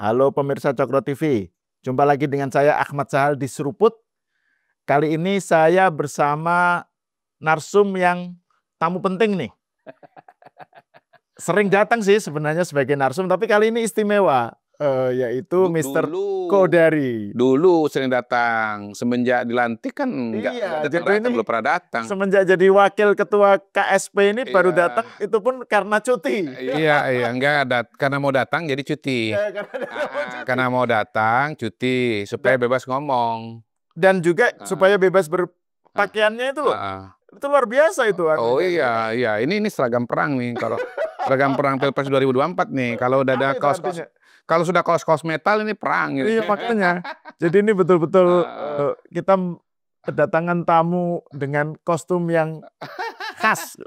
Halo pemirsa Cokro TV, jumpa lagi dengan saya Ahmad Sahal di Seruput. Kali ini saya bersama narsum yang tamu penting nih. Sering datang sih sebenarnya sebagai narsum, tapi kali ini istimewa, yaitu Mr. Kodari. Dulu sering datang, semenjak dilantik kan enggak datang, belum pernah datang. Semenjak jadi wakil ketua KSP ini baru datang, itu pun karena cuti. Iya, enggak ada, karena mau datang jadi cuti. Karena mau datang cuti supaya bebas ngomong. Dan juga supaya bebas berpakaiannya itu loh. Itu luar biasa itu. Oh iya, ini seragam perang nih. Kalau seragam perang Pilpres 2024 nih. Kalau udah ada kaos-kaos, kalau sudah kaos-kaos metal ini perang. Gitu. Iya makanya. Jadi ini betul-betul kita kedatangan tamu dengan kostum yang khas.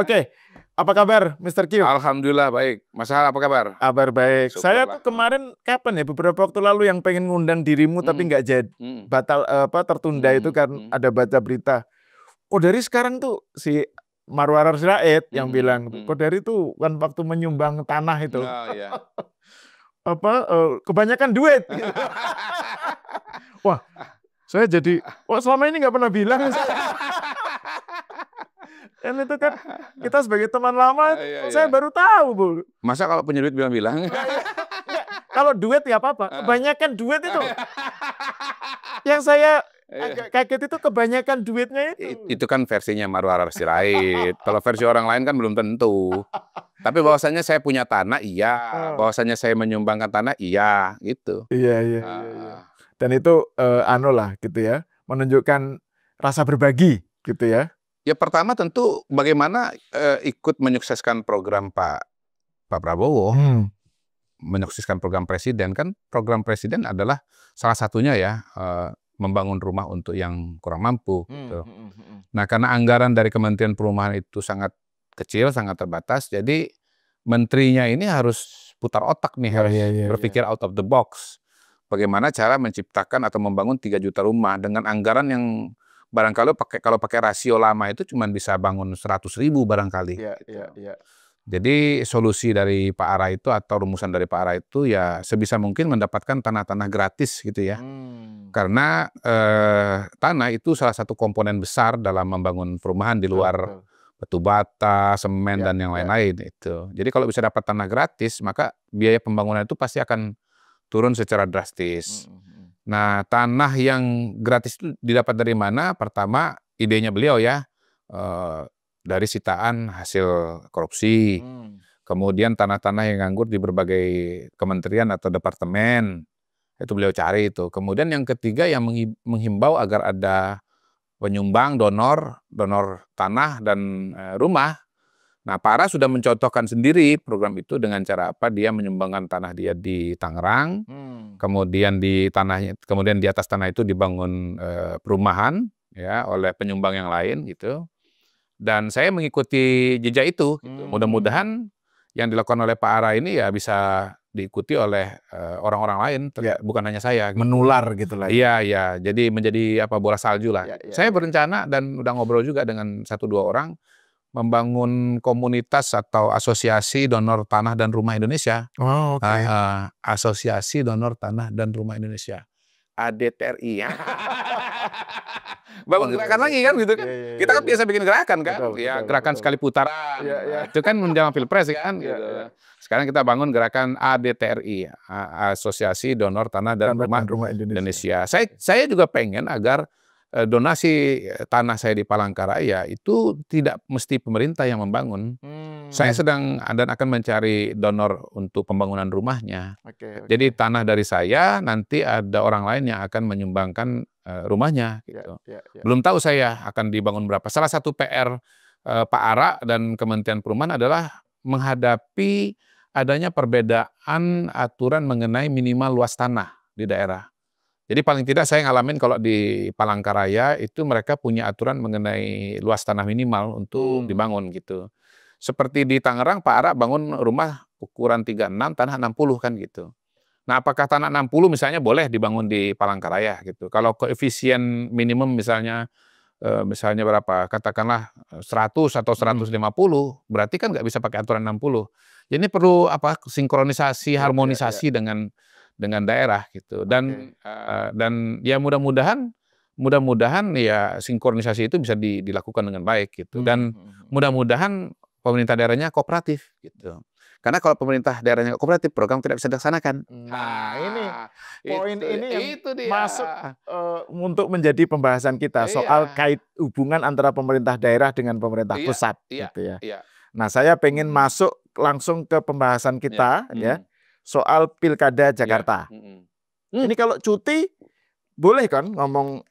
Oke, apa kabar Mr. Q? Alhamdulillah baik. Mas Hal apa kabar? Kabar baik. Saya tuh kemarin kapan ya, beberapa waktu lalu yang pengen ngundang dirimu tapi nggak jadi, batal tertunda itu karena ada baca berita. Kodari sekarang tuh si Marwarar Sirait yang bilang Kodari tuh kan waktu menyumbang tanah itu. Kebanyakan duit. Wah, saya jadi selama ini nggak pernah bilang. Dan itu kan kita sebagai teman lama, saya baru tahu, Bu. Masa kalau punya duit bilang-bilang? Kalau duit ya apa-apa, kebanyakan duit itu. Yang saya agak kaget itu kebanyakan duitnya itu. Itu kan versinya Marwarar Sirait. Kalau versi orang lain kan belum tentu. Tapi bahwasanya saya punya tanah, iya. Bahwasanya saya menyumbangkan tanah, iya. Gitu. Iya. Dan itu lah gitu ya, menunjukkan rasa berbagi gitu ya. Ya pertama tentu bagaimana ikut menyukseskan program Pak Prabowo, menyukseskan program presiden. Kan program presiden adalah salah satunya ya, membangun rumah untuk yang kurang mampu. Gitu. Nah karena anggaran dari Kementerian Perumahan itu sangat kecil, sangat terbatas, jadi menterinya ini harus putar otak nih, harus berpikir out of the box. Bagaimana cara menciptakan atau membangun 3 juta rumah dengan anggaran yang barangkali kalau pakai rasio lama itu cuma bisa bangun 100.000 barangkali. Gitu. Jadi solusi dari Pak Ara itu atau rumusan dari Pak Ara itu ya sebisa mungkin mendapatkan tanah-tanah gratis gitu ya. Karena tanah itu salah satu komponen besar dalam membangun perumahan di luar batu bata, semen dan yang lain-lain itu. Jadi kalau bisa dapat tanah gratis maka biaya pembangunan itu pasti akan turun secara drastis. Nah, tanah yang gratis itu didapat dari mana? Pertama, idenya beliau ya, dari sitaan hasil korupsi. Kemudian tanah-tanah yang nganggur di berbagai kementerian atau departemen. Itu beliau cari itu. Kemudian yang ketiga yang menghimbau agar ada penyumbang, donor tanah dan rumah. Nah, Pak Ara sudah mencontohkan sendiri program itu dengan cara apa? Dia menyumbangkan tanah dia di Tangerang, kemudian di atas tanah itu dibangun perumahan ya oleh penyumbang yang lain gitu. Dan saya mengikuti jejak itu. Mudah-mudahan yang dilakukan oleh Pak Ara ini ya bisa diikuti oleh orang-orang lain, bukan hanya saya. Gitu. Menular gitu lah. Iya. Jadi menjadi bola salju lah. Saya berencana dan udah ngobrol juga dengan 1-2 orang membangun komunitas atau asosiasi donor tanah dan rumah Indonesia. Asosiasi donor tanah dan rumah Indonesia. ADTRI ya. Bangun gerakan lagi kan gitu kan. Kita kan biasa bikin gerakan kan. Gerakan sekali putaran. Itu kan menjelang Pilpres kan. Sekarang kita bangun gerakan ADTRI, Asosiasi Donor Tanah dan Rumah Indonesia. Saya juga pengen agar donasi tanah saya di Palangkaraya itu tidak mesti pemerintah yang membangun. Saya sedang dan akan mencari donor untuk pembangunan rumahnya. Jadi tanah dari saya nanti ada orang lain yang akan menyumbangkan rumahnya. Gitu. Belum tahu saya akan dibangun berapa. Salah satu PR Pak Ara dan Kementerian Perumahan adalah menghadapi adanya perbedaan aturan mengenai minimal luas tanah di daerah. Jadi paling tidak saya ngalamin kalau di Palangkaraya itu mereka punya aturan mengenai luas tanah minimal untuk dibangun gitu. Seperti di Tangerang Pak Ara bangun rumah ukuran 36, tanah 60 kan gitu. Nah apakah tanah 60 misalnya boleh dibangun di Palangkaraya gitu. Kalau koefisien minimum misalnya berapa? Katakanlah 100 atau 150, berarti kan nggak bisa pakai aturan 60. Jadi ini perlu sinkronisasi, harmonisasi dengan daerah gitu. Dan ya mudah-mudahan ya sinkronisasi itu bisa dilakukan dengan baik gitu. Dan mudah-mudahan pemerintah daerahnya kooperatif gitu. Karena kalau pemerintah daerahnya kooperatif, program tidak bisa dilaksanakan. Nah, ini poin ini yang masuk untuk menjadi pembahasan kita soal kait hubungan antara pemerintah daerah dengan pemerintah pusat gitu ya. Nah, saya pengen masuk langsung ke pembahasan kita ya soal Pilkada Jakarta. Ini kalau cuti boleh kan ngomong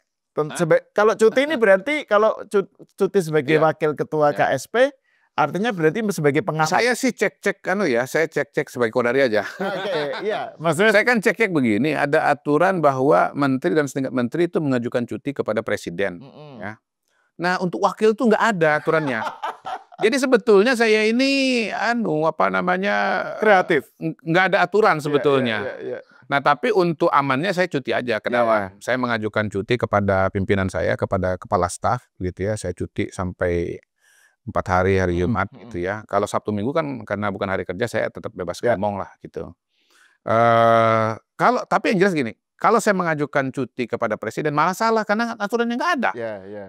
kalau cuti ini berarti kalau cuti sebagai wakil ketua KSP artinya berarti sebagai pengamat. Saya sih cek-cek saya cek-cek sebagai Kodari aja. Iya, maksudnya saya kan cek-cek begini, ada aturan bahwa menteri dan setingkat menteri itu mengajukan cuti kepada presiden, ya. Nah, untuk wakil itu nggak ada aturannya. Jadi sebetulnya saya ini kreatif. Nggak ada aturan sebetulnya. Nah, tapi untuk amannya saya cuti aja. Kenapa? Saya mengajukan cuti kepada pimpinan saya, kepada kepala staf gitu ya. Saya cuti sampai 4 hari Jumat gitu ya. Kalau Sabtu Minggu kan karena bukan hari kerja, saya tetap bebas ngomong lah gitu. Tapi yang jelas gini, kalau saya mengajukan cuti kepada presiden malah salah karena aturannya nggak ada.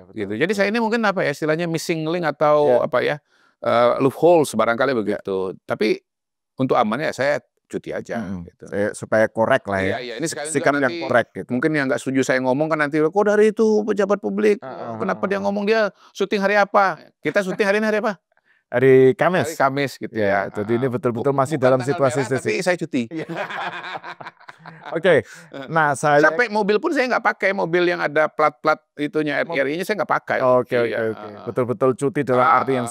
Betul, gitu. Jadi saya ini mungkin istilahnya missing link atau loopholes barangkali begitu. Tapi untuk amannya saya cuti aja gitu. Supaya korek lah ya. Ini sikap yang korek gitu. Mungkin yang nggak setuju saya ngomong kan nanti kok dari itu pejabat publik. Kenapa dia ngomong dia syuting hari apa? Kita syuting hari ini hari apa? Hari Kamis. Hari Kamis gitu ya. Jadi ini betul-betul masih dalam situasi tapi saya cuti. Oke. Nah, sampai mobil pun saya nggak pakai, mobil yang ada plat-plat itunya RI-nya saya nggak pakai. Oke. Betul-betul cuti dalam arti yang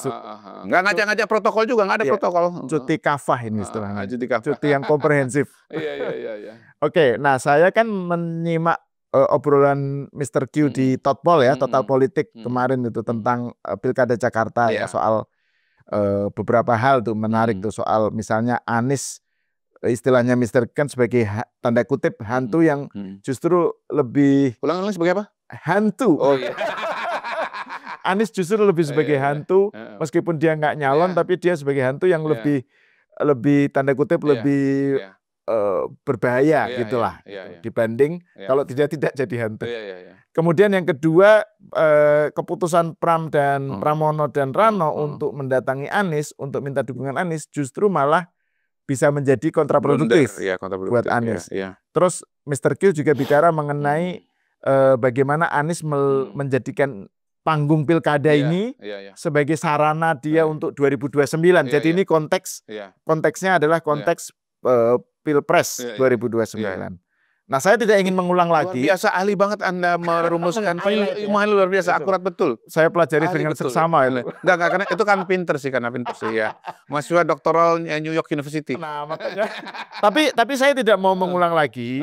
nggak ngajak-ngajak protokol juga, nggak ada protokol. Cuti kafah ini istilahnya. Cuti yang komprehensif. Iya. Oke, nah saya kan menyimak obrolan Mr. Q di Totpol ya, Total Politik kemarin itu tentang Pilkada Jakarta ya, soal beberapa hal tuh menarik tuh soal misalnya Anies, istilahnya Mr. Ken sebagai tanda kutip hantu yang justru lebih ulang sebagai apa? Hantu. Oh iya. Anies justru lebih sebagai hantu meskipun dia nggak nyalon tapi dia sebagai hantu yang lebih tanda kutip lebih berbahaya gitulah dibanding kalau tidak jadi hantu. Kemudian yang kedua keputusan Pram dan Pramono dan Rano untuk mendatangi Anies untuk minta dukungan Anies justru malah bisa menjadi kontraproduktif buat Anies. Terus Mr. Q juga bicara mengenai bagaimana Anies menjadikan panggung pilkada ini sebagai sarana dia untuk 2029. Jadi ini konteksnya adalah konteks Pilpres 2029. Nah, saya tidak ingin mengulang lagi. Luar biasa ahli banget Anda merumuskan. Luar biasa, akurat betul. Saya pelajari dengan seksama itu. Enggak, karena itu kan pinter sih ya. Mahasiswa doktoral New York University. Nah, makanya. tapi saya tidak mau mengulang lagi.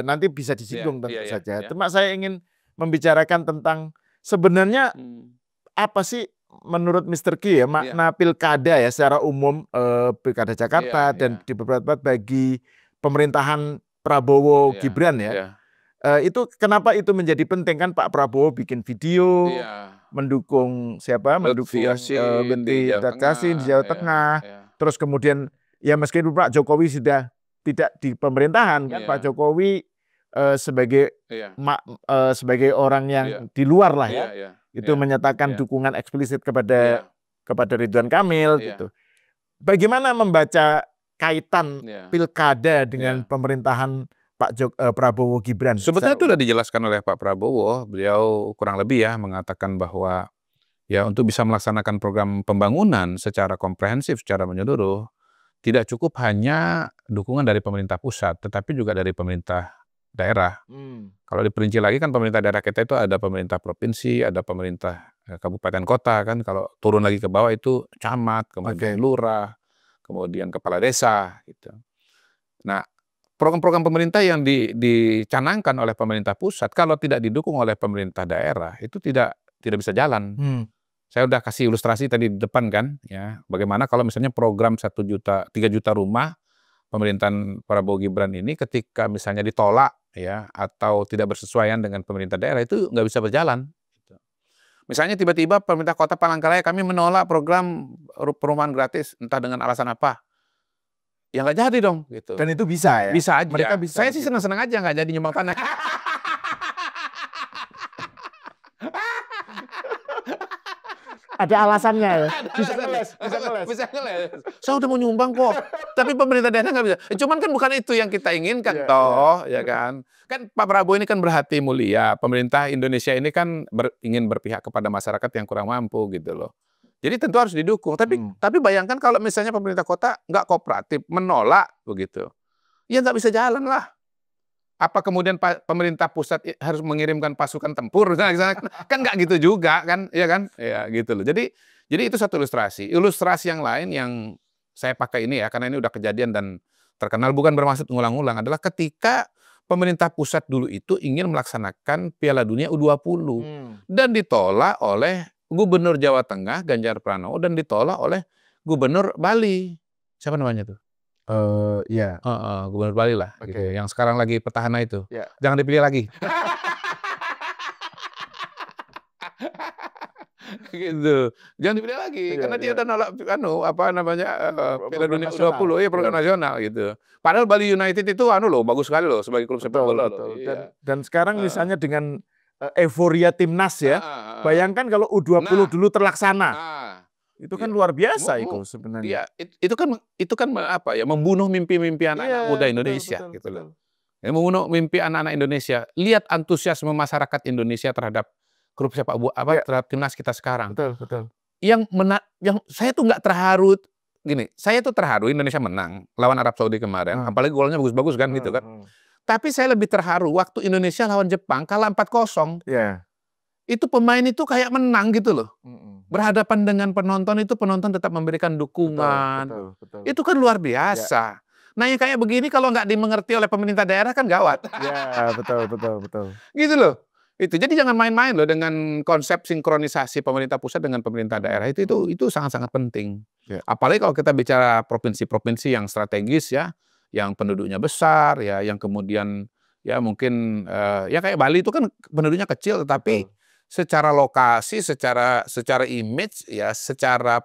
Nanti bisa disinggung tentu saja. Cuma saya ingin membicarakan tentang sebenarnya apa sih menurut Mr. Q ya makna pilkada ya secara umum, Pilkada Jakarta dan di beberapa tempat bagi pemerintahan Prabowo Gibran ya. Itu kenapa itu menjadi penting kan Pak Prabowo bikin video mendukung siapa? Mendukung Menteri Yasin di Jawa Tengah. Terus kemudian ya meskipun Pak Jokowi sudah tidak di pemerintahan kan Pak Jokowi sebagai orang yang di luar lah ya. Itu menyatakan dukungan eksplisit kepada Ridwan Kamil gitu. Bagaimana membaca kaitan pilkada dengan pemerintahan Prabowo Gibran? Sebetulnya itu sudah dijelaskan oleh Pak Prabowo. Beliau kurang lebih mengatakan bahwa ya untuk bisa melaksanakan program pembangunan secara komprehensif, secara menyeluruh, tidak cukup hanya dukungan dari pemerintah pusat, tetapi juga dari pemerintah daerah. Kalau diperinci lagi kan pemerintah daerah kita itu ada pemerintah provinsi, ada pemerintah kabupaten kota kan. Kalau turun lagi ke bawah itu camat, kemudian lurah, kemudian kepala desa gitu. Nah, program-program pemerintah yang dicanangkan oleh pemerintah pusat kalau tidak didukung oleh pemerintah daerah itu tidak bisa jalan. Saya udah kasih ilustrasi tadi di depan kan ya. Bagaimana kalau misalnya program 3 juta rumah pemerintahan Prabowo Gibran ini ketika misalnya ditolak ya atau tidak bersesuaian dengan pemerintah daerah itu nggak bisa berjalan. Misalnya tiba-tiba pemerintah Kota Palangkaraya kami menolak program perumahan gratis, entah dengan alasan apa. Ya nggak jadi dong, gitu. Dan itu bisa ya? Bisa aja. Mereka bisa. Saya sih senang-senang aja nggak jadi nyumbang tanah. Ada alasannya ya? Bisa ngeles. Saya udah mau nyumbang kok. Tapi pemerintah daerah nggak bisa. Cuman kan bukan itu yang kita inginkan ya kan. Kan Pak Prabowo ini kan berhati mulia. Pemerintah Indonesia ini kan ingin berpihak kepada masyarakat yang kurang mampu gitu loh. Jadi tentu harus didukung. Tapi bayangkan kalau misalnya pemerintah kota nggak kooperatif, menolak begitu. Ya nggak bisa jalan lah. Apa kemudian pemerintah pusat harus mengirimkan pasukan tempur kan nggak gitu juga kan, ya kan, ya gitu loh. Jadi itu satu ilustrasi yang lain yang saya pakai ini ya karena ini udah kejadian dan terkenal, bukan bermaksud ngulang-ulang, adalah ketika pemerintah pusat dulu itu ingin melaksanakan Piala Dunia U20 dan ditolak oleh Gubernur Jawa Tengah Ganjar Pranowo dan ditolak oleh Gubernur Bali, siapa namanya tuh? Ya. Gubernur Bali lah, gitu. Yang sekarang lagi petahana itu. Jangan dipilih lagi. Gitu. Jangan dipilih lagi karena dia udah nolak Piala Dunia U20 program nasional gitu. Padahal Bali United itu bagus sekali loh sebagai klub sepak bola loh. Dan sekarang misalnya dengan euforia timnas ya. Bayangkan kalau U20 dulu terlaksana. Itu kan luar biasa itu sebenarnya. Iya, itu kan apa ya, membunuh mimpi-mimpi anak-anak muda Indonesia gitu loh. Ya, membunuh mimpi anak-anak Indonesia. Lihat antusiasme masyarakat Indonesia terhadap klub sepak bola terhadap timnas kita sekarang. Betul. Yang saya tuh nggak terharu gini, saya tuh terharu Indonesia menang lawan Arab Saudi kemarin, apalagi golnya bagus-bagus kan gitu kan. Tapi saya lebih terharu waktu Indonesia lawan Jepang kalah 4-0. Itu pemain itu kayak menang gitu loh. Berhadapan dengan penonton itu penonton tetap memberikan dukungan. Betul. Itu kan luar biasa. Nah yang kayak begini kalau nggak dimengerti oleh pemerintah daerah kan gawat. Ya betul. Gitu loh. Itu jadi jangan main-main loh dengan konsep sinkronisasi pemerintah pusat dengan pemerintah daerah itu sangat-sangat penting. Apalagi kalau kita bicara provinsi-provinsi yang strategis ya, yang penduduknya besar ya, yang kemudian ya mungkin ya kayak Bali itu kan penduduknya kecil tetapi secara lokasi, secara image ya, secara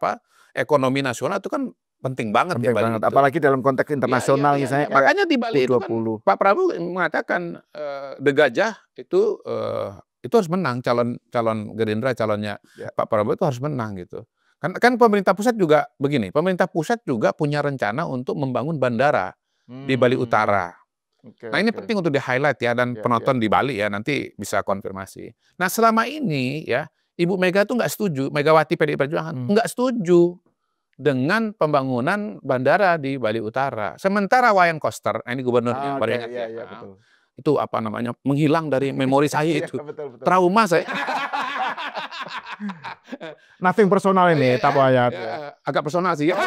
ekonomi nasional itu kan penting banget ya Bali. Apalagi dalam konteks internasional misalnya. Makanya di Bali itu kan Pak Prabowo mengatakan The Gajah itu harus menang, calon Gerindra calonnya Pak Prabowo itu harus menang gitu. Kan pemerintah pusat juga begini, pemerintah pusat juga punya rencana untuk membangun bandara di Bali Utara. Nah ini penting untuk di-highlight ya, dan penonton di Bali ya nanti bisa konfirmasi. Nah selama ini ya Ibu Mega tuh nggak setuju, Megawati PDI Perjuangan nggak setuju dengan pembangunan bandara di Bali Utara. Sementara Wayan Koster, ini gubernurnya baru ingat betul. Itu menghilang dari memori saya itu. Betul. Trauma saya. Nothing personal ini, Pak Wayan. Agak personal sih ya.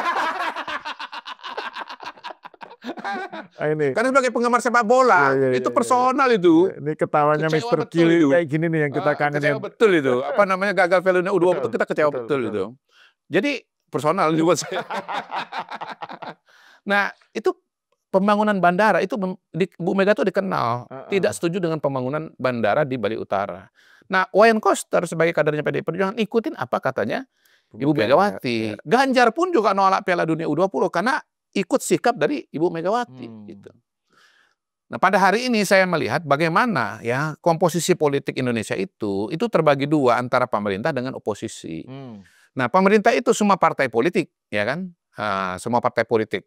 Karena sebagai penggemar sepak bola itu personal itu. Ini ketawanya Mr. Kill kayak gini nih yang kita kangen. Kecewa betul itu. Gagal Piala Dunia U20 kita kecewa betul itu. Jadi personal buat saya. Nah itu pembangunan bandara itu Bu Mega tuh dikenal tidak setuju dengan pembangunan bandara di Bali Utara. Nah Wayan Koster sebagai kadernya PDI Perjuangan ikutin apa katanya Ibu Megawati. Ganjar pun juga nolak Piala Dunia U20 karena ikut sikap dari Ibu Megawati gitu. Nah, pada hari ini saya melihat bagaimana ya komposisi politik Indonesia itu terbagi dua antara pemerintah dengan oposisi. Nah, pemerintah itu semua partai politik, ya kan? Semua partai politik.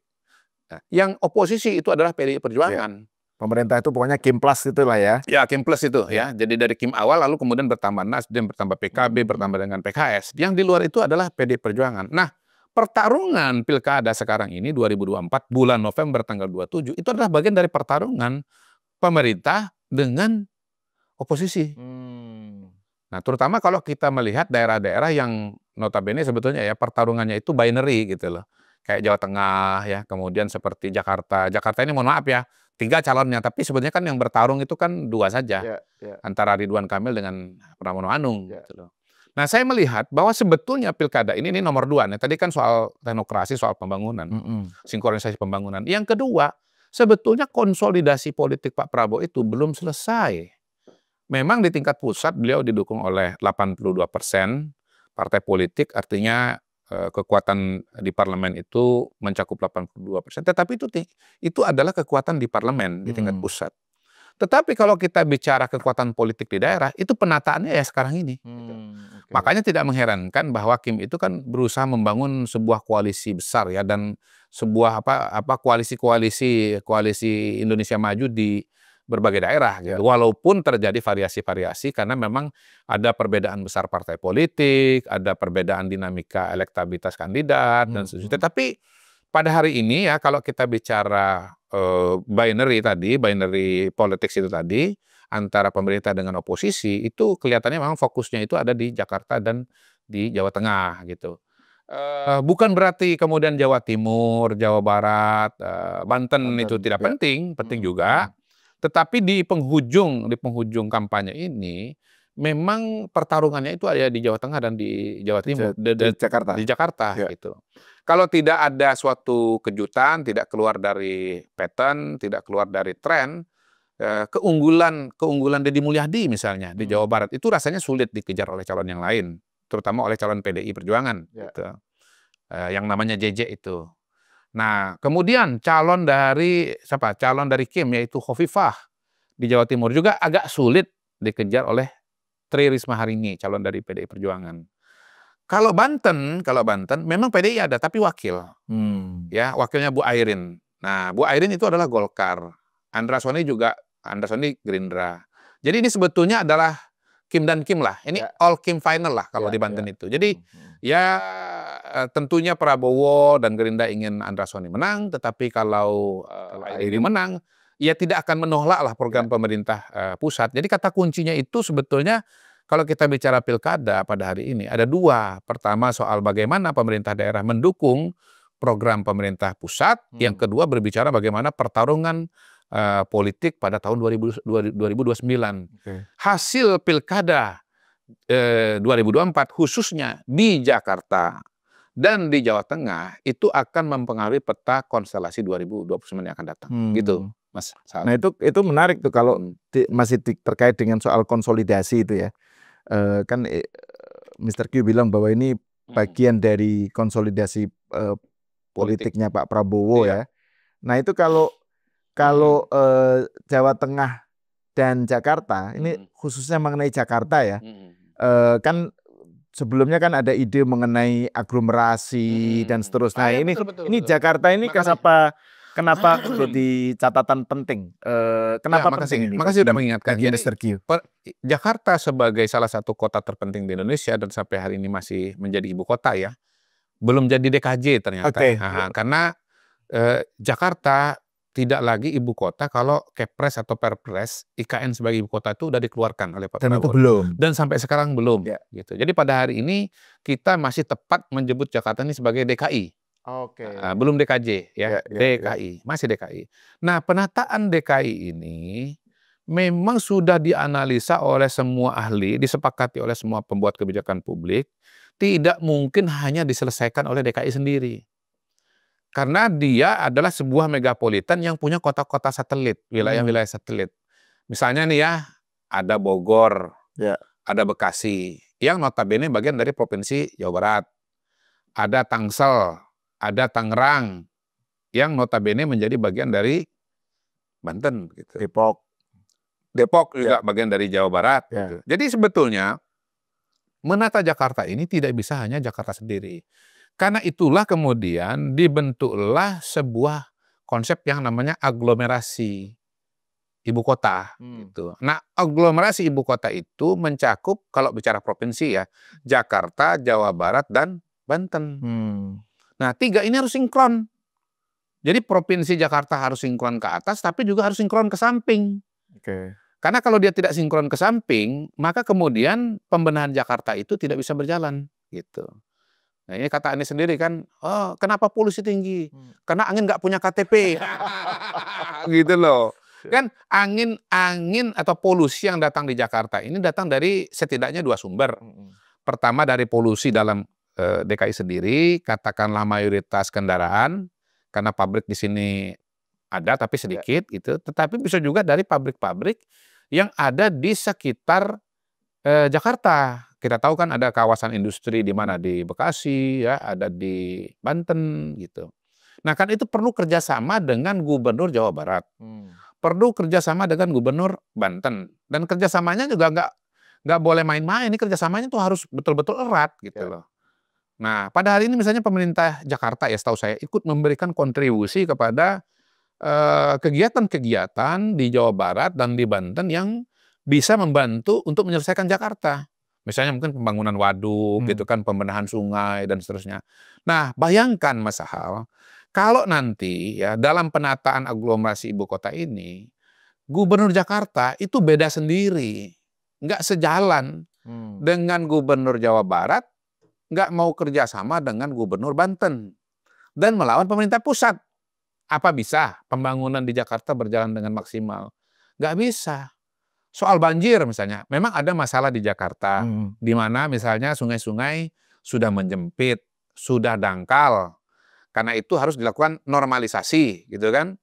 Nah, yang oposisi itu adalah PDI Perjuangan. Pemerintah itu pokoknya Kim Plus itulah ya. Ya, Kim Plus itu ya. Jadi dari Kim awal lalu kemudian bertambah Nasdem, bertambah PKB, bertambah dengan PKS. Yang di luar itu adalah PDI Perjuangan. Nah, pertarungan pilkada sekarang ini 2024 bulan November tanggal 27 itu adalah bagian dari pertarungan pemerintah dengan oposisi. Nah, terutama kalau kita melihat daerah-daerah yang notabene sebetulnya ya pertarungannya itu binary gitu loh. Kayak Jawa Tengah ya, kemudian seperti Jakarta. Jakarta ini mohon maaf ya, 3 calonnya, tapi sebenarnya kan yang bertarung itu kan 2 saja. Antara Ridwan Kamil dengan Pramono Anung gitu loh. Nah, saya melihat bahwa sebetulnya pilkada ini nomor 2. Nah, tadi kan soal teknokrasi, soal pembangunan, sinkronisasi pembangunan. Yang kedua, sebetulnya konsolidasi politik Pak Prabowo itu belum selesai. memang di tingkat pusat beliau didukung oleh 82% partai politik, artinya kekuatan di parlemen itu mencakup 82%. Tetapi itu adalah kekuatan di parlemen di tingkat pusat. Tetapi kalau kita bicara kekuatan politik di daerah, itu penataannya ya sekarang ini. Okay. Makanya tidak mengherankan bahwa Kim itu kan berusaha membangun sebuah koalisi besar ya, dan sebuah koalisi Indonesia Maju di berbagai daerah gitu. Walaupun terjadi variasi-variasi karena memang ada perbedaan besar partai politik, ada perbedaan dinamika elektabilitas kandidat dan seterusnya. Tetapi pada hari ini ya, kalau kita bicara binary politics itu tadi, antara pemerintah dengan oposisi, itu kelihatannya memang fokusnya itu ada di Jakarta dan di Jawa Tengah gitu. Bukan berarti kemudian Jawa Timur, Jawa Barat, Banten itu tidak penting juga. Tetapi di penghujung kampanye ini, memang pertarungannya itu ada di Jawa Tengah dan di Jawa Timur, di Jakarta gitu. Kalau tidak ada suatu kejutan, tidak keluar dari pattern, tidak keluar dari tren, keunggulan Deddy Mulyadi misalnya di Jawa Barat itu rasanya sulit dikejar oleh calon yang lain, terutama oleh calon PDI Perjuangan, gitu. Yang namanya JJ itu. Nah, kemudian calon dari Kim, yaitu Khofifah di Jawa Timur juga agak sulit dikejar oleh Tri Risma hari ini, calon dari PDI Perjuangan. Kalau Banten memang PDI ada tapi wakil. Ya, wakilnya Bu Airin. Nah, Bu Airin itu adalah Golkar. Andra Soni Gerindra. Jadi ini sebetulnya adalah Kim dan Kim lah. Ini all Kim final lah kalau di Banten itu. Jadi ya tentunya Prabowo dan Gerindra ingin Andra Soni menang, tetapi kalau Airin menang, ya tidak akan menolak lah program pemerintah pusat. Jadi kata kuncinya itu sebetulnya kalau kita bicara pilkada pada hari ini ada dua. Pertama soal bagaimana pemerintah daerah mendukung program pemerintah pusat. Yang kedua berbicara bagaimana pertarungan politik pada tahun 2029. Hasil pilkada 2024 khususnya di Jakarta dan di Jawa Tengah itu akan mempengaruhi peta konstelasi 2029 yang akan datang. Gitu, Mas. Nah itu menarik tuh kalau masih terkait dengan soal konsolidasi itu ya. Kan Mr. Q bilang bahwa ini bagian dari konsolidasi politiknya Pak Prabowo ya. Nah itu kalau Jawa Tengah dan Jakarta, ini khususnya mengenai Jakarta ya, kan sebelumnya kan ada ide mengenai aglomerasi dan seterusnya. Nah ini Jakarta ini kenapa jadi catatan penting? Kenapa penting ini? Makasih sudah mengingatkan. Jadi, Mr. Q. Jakarta sebagai salah satu kota terpenting di Indonesia dan sampai hari ini masih menjadi ibu kota ya, belum jadi DKJ ternyata. Karena Jakarta tidak lagi ibu kota kalau Kepres atau Perpres IKN sebagai ibu kota itu udah dikeluarkan oleh Pak Prabowo. Dan itu belum. Dan sampai sekarang belum. Gitu. Jadi pada hari ini kita masih tepat menyebut Jakarta ini sebagai DKI. Belum DKJ ya, DKI, masih DKI. Nah, penataan DKI ini memang sudah dianalisa oleh semua ahli, disepakati oleh semua pembuat kebijakan publik, tidak mungkin hanya diselesaikan oleh DKI sendiri. Karena dia adalah sebuah megapolitan yang punya kota-kota satelit, wilayah-wilayah satelit. Misalnya nih ya, ada Bogor, ada Bekasi, yang notabene bagian dari Provinsi Jawa Barat. Ada Tangsel, ada Tangerang, yang notabene menjadi bagian dari Banten. Gitu. Depok juga bagian dari Jawa Barat. Gitu. Jadi sebetulnya menata Jakarta ini tidak bisa hanya Jakarta sendiri. Karena itulah kemudian dibentuklah sebuah konsep yang namanya aglomerasi ibu kota. Gitu. Nah, aglomerasi ibu kota itu mencakup kalau bicara provinsi ya, Jakarta, Jawa Barat, dan Banten. Nah, tiga ini harus sinkron. Jadi provinsi Jakarta harus sinkron ke atas, tapi juga harus sinkron ke samping. Karena kalau dia tidak sinkron ke samping, maka kemudian pembenahan Jakarta itu tidak bisa berjalan. Gitu. Nah, ini kata Anies sendiri kan, kenapa polusi tinggi? Karena angin nggak punya KTP. Gitu loh. Kan angin atau polusi yang datang di Jakarta ini datang dari setidaknya dua sumber. Pertama dari polusi dalam DKI sendiri, katakanlah mayoritas kendaraan, karena pabrik di sini ada tapi sedikit gitu. Tetapi bisa juga dari pabrik-pabrik yang ada di sekitar Jakarta. Kita tahu kan ada kawasan industri di mana di Bekasi, ya, ada di Banten gitu. Nah kan itu perlu kerjasama dengan Gubernur Jawa Barat, perlu kerjasama dengan Gubernur Banten, dan kerjasamanya juga nggak boleh main-main. Ini kerjasamanya tuh harus betul-betul erat gitu loh. Nah pada hari ini misalnya pemerintah Jakarta ya setahu saya ikut memberikan kontribusi kepada kegiatan-kegiatan di Jawa Barat dan di Banten yang bisa membantu untuk menyelesaikan Jakarta. Misalnya mungkin pembangunan waduk, gitu kan, pembenahan sungai dan seterusnya. Nah, bayangkan Mas Hal, kalau nanti ya dalam penataan aglomerasi ibu kota ini, Gubernur Jakarta itu beda sendiri, nggak sejalan dengan Gubernur Jawa Barat, nggak mau kerjasama dengan Gubernur Banten, dan melawan pemerintah pusat. Apa bisa pembangunan di Jakarta berjalan dengan maksimal? Nggak bisa. Soal banjir misalnya, memang ada masalah di Jakarta, di mana misalnya sungai-sungai sudah menjempit, sudah dangkal, karena itu harus dilakukan normalisasi, gitu kan?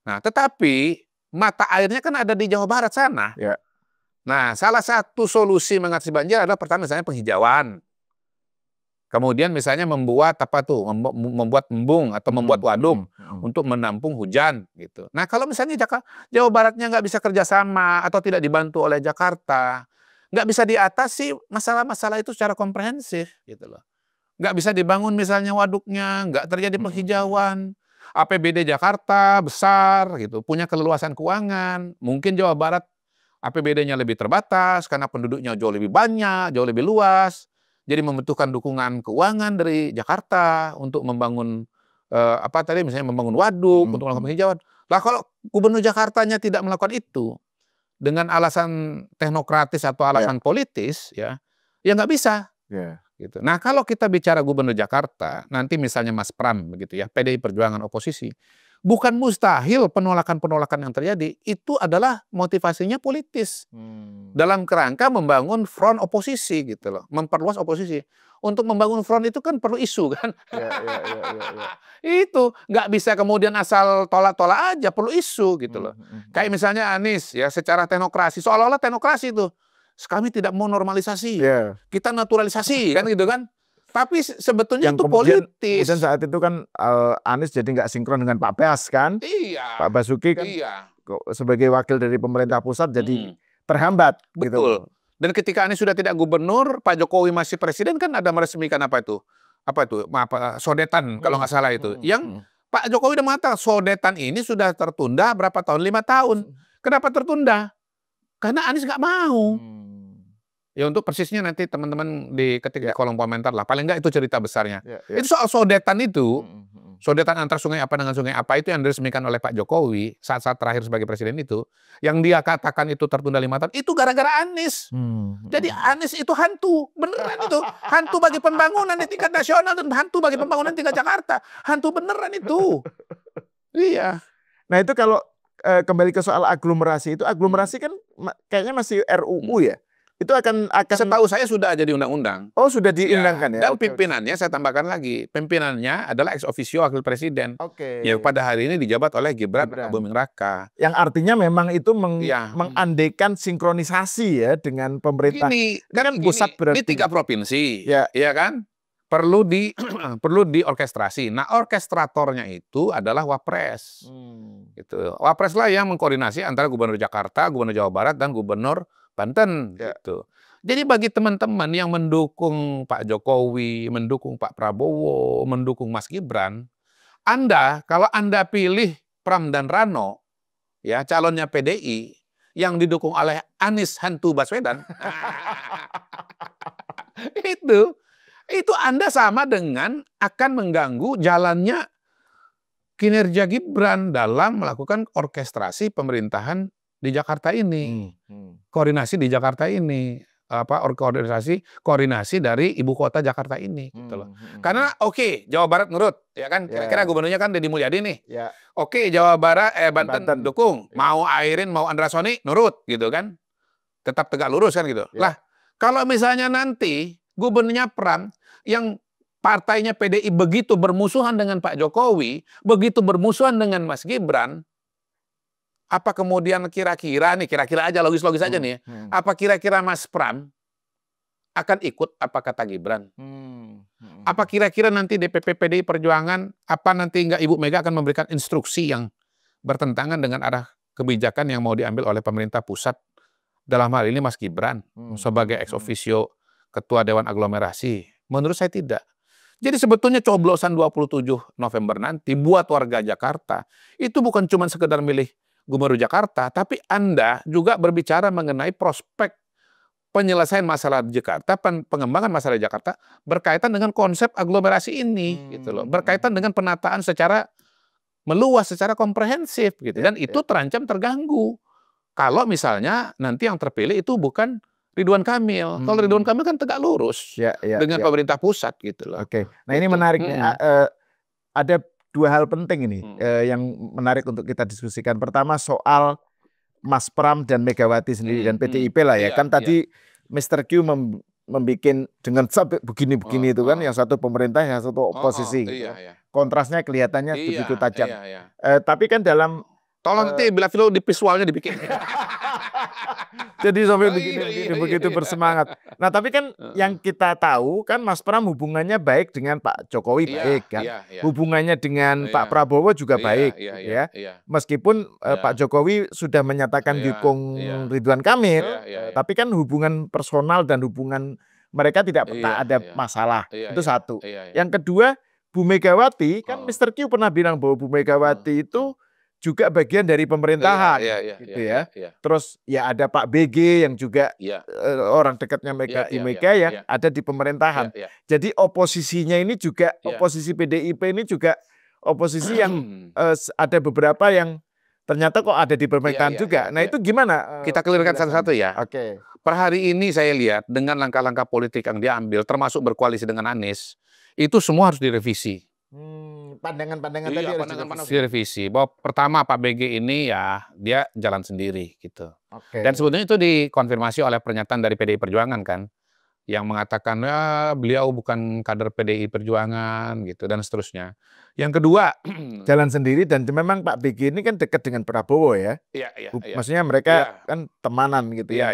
Nah, tetapi mata airnya kan ada di Jawa Barat sana. Ya. Nah, salah satu solusi mengatasi banjir adalah pertama misalnya penghijauan. Kemudian misalnya membuat membuat embung atau membuat waduk untuk menampung hujan gitu. Nah kalau misalnya Jawa Baratnya nggak bisa kerjasama atau tidak dibantu oleh Jakarta, nggak bisa diatasi masalah-masalah itu secara komprehensif gitu loh. Nggak bisa dibangun misalnya waduknya, nggak terjadi penghijauan. APBD Jakarta besar gitu, punya keleluasan keuangan. Mungkin Jawa Barat APBD-nya lebih terbatas karena penduduknya jauh lebih banyak, jauh lebih luas. Jadi membutuhkan dukungan keuangan dari Jakarta untuk membangun misalnya membangun waduk, untuk melakukan penghijauan. Lah kalau Gubernur Jakartanya tidak melakukan itu dengan alasan teknokratis atau alasan politis, ya nggak bisa. Gitu. Nah kalau kita bicara Gubernur Jakarta, nanti misalnya Mas Pram begitu ya, PDI Perjuangan oposisi, bukan mustahil penolakan-penolakan yang terjadi itu adalah motivasinya politis dalam kerangka membangun front oposisi gitu loh, memperluas oposisi. Untuk membangun front itu kan perlu isu kan, itu nggak bisa kemudian asal tolak-tolak aja, perlu isu gitu loh. Kayak misalnya Anies ya secara teknokrasi, seolah-olah teknokrasi itu kami tidak mau normalisasi, kita naturalisasi kan gitu kan. Tapi sebetulnya yang itu politis. Kemudian saat itu kan Anies jadi nggak sinkron dengan Pak Bas kan. Iya. Pak Basuki kan sebagai wakil dari pemerintah pusat jadi terhambat. Betul. Gitu. Dan ketika Anies sudah tidak gubernur, Pak Jokowi masih presiden kan ada meresmikan apa itu? Sodetan kalau nggak salah itu. Yang Pak Jokowi udah mengatakan sodetan ini sudah tertunda berapa tahun? 5 tahun. Kenapa tertunda? Karena Anies nggak mau. Ya untuk persisnya nanti teman-teman diketik di kolom komentar lah. Paling nggak itu cerita besarnya. Itu soal sodetan itu, sodetan antar sungai apa dengan sungai apa itu yang diresmikan oleh Pak Jokowi saat-saat terakhir sebagai presiden itu, yang dia katakan itu tertunda 5 tahun, itu gara-gara Anies. Jadi Anies itu hantu, beneran itu. Hantu bagi pembangunan di tingkat nasional dan hantu bagi pembangunan di tingkat Jakarta. Hantu beneran itu. Iya. Nah itu kalau kembali ke soal aglomerasi itu, aglomerasi kan kayaknya masih RUU ya? Itu akan setahu saya sudah ada di undang-undang. Oh, sudah diundangkan ya. Dan pimpinannya saya tambahkan lagi, pimpinannya adalah ex officio wakil presiden. Ya pada hari ini dijabat oleh Gibran Buming Raka. Yang artinya memang itu mengandekan sinkronisasi ya dengan pemerintah. Kan pusat berarti. Ini 3 provinsi, ya kan? Perlu diorkestrasi. Nah, orkestratornya itu adalah Wapres. Gitu. Wapres lah yang mengkoordinasi antara Gubernur Jakarta, Gubernur Jawa Barat, dan Gubernur Banten gitu. Jadi bagi teman-teman yang mendukung Pak Jokowi, mendukung Pak Prabowo, mendukung Mas Gibran, kalau Anda pilih Pram dan Rano, ya calonnya PDI yang didukung oleh Anies hantu Baswedan, itu Anda sama dengan akan mengganggu jalannya kinerja Gibran dalam melakukan orkestrasi pemerintahan di Jakarta ini, koordinasi di Jakarta ini, koordinasi dari ibu kota Jakarta ini, gitu loh. Karena Jawa Barat nurut, ya kan? Kira-kira gubernurnya kan Deddy Mulyadi nih. Jawa Barat, Banten dukung, mau Airin, mau Andra Soni nurut, gitu kan? Tetap tegak lurus kan gitu. Lah, kalau misalnya nanti gubernurnya Pram yang partainya PDI begitu bermusuhan dengan Pak Jokowi, begitu bermusuhan dengan Mas Gibran, Apa kemudian kira-kira aja logis-logis aja nih, apa kira-kira Mas Pram akan ikut apa kata Gibran? Apa kira-kira nanti DPP PDI Perjuangan, apa nanti enggak Ibu Mega akan memberikan instruksi yang bertentangan dengan arah kebijakan yang mau diambil oleh pemerintah pusat, dalam hal ini Mas Gibran sebagai ex officio Ketua Dewan Aglomerasi? Menurut saya tidak. Jadi sebetulnya coblosan 27 November nanti buat warga Jakarta itu bukan cuma sekedar milih Gubernur Jakarta, tapi Anda juga berbicara mengenai prospek penyelesaian masalah di Jakarta, pengembangan masalah di Jakarta berkaitan dengan konsep aglomerasi ini, gitu loh. Berkaitan dengan penataan secara meluas, secara komprehensif, gitu. Dan itu terancam terganggu. Kalau misalnya nanti yang terpilih itu bukan Ridwan Kamil. Kalau Ridwan Kamil kan tegak lurus dengan pemerintah pusat, gitu loh. Oke. Nah ini menarik. Ada dua hal penting ini yang menarik untuk kita diskusikan. Pertama soal Mas Pram dan Megawati sendiri dan PDIP lah ya. Kan tadi Mr. Q membikin dengan sampai begini-begini itu kan, yang satu pemerintah, yang satu oposisi. Kontrasnya kelihatannya begitu tajam. Tapi kan dalam tolong nanti bila film di visualnya dibikin. Jadi sampai begitu bersemangat. Nah tapi kan yang kita tahu kan Mas Pram hubungannya baik dengan Pak Jokowi baik kan. Hubungannya dengan Pak Prabowo juga baik ya. Meskipun Pak Jokowi sudah menyatakan dukung Ridwan Kamil, tapi kan hubungan personal dan hubungan mereka tidak ada masalah. Itu satu. Yang kedua, Bu Megawati kan Mr. Q pernah bilang bahwa Bu Megawati itu juga bagian dari pemerintahan, gitu ya. Terus ya ada Pak BG yang juga orang dekatnya Mega, yang ada di pemerintahan. Jadi oposisinya ini juga oposisi PDIP ini juga oposisi yang ada beberapa yang ternyata kok ada di pemerintahan juga. Nah itu gimana? Kita clearkan satu-satu ya. Oke. Per hari ini saya lihat dengan langkah-langkah politik yang diambil, termasuk berkoalisi dengan Anies, itu semua harus direvisi. Pandangan-pandangan tadi harus direvisi. Bahwa pertama Pak BG ini ya dia jalan sendiri gitu. Dan sebetulnya itu dikonfirmasi oleh pernyataan dari PDI Perjuangan kan, yang mengatakan ya beliau bukan kader PDI Perjuangan gitu dan seterusnya. Yang kedua jalan sendiri dan memang Pak BG ini kan dekat dengan Prabowo ya. Maksudnya mereka kan temanan gitu ya.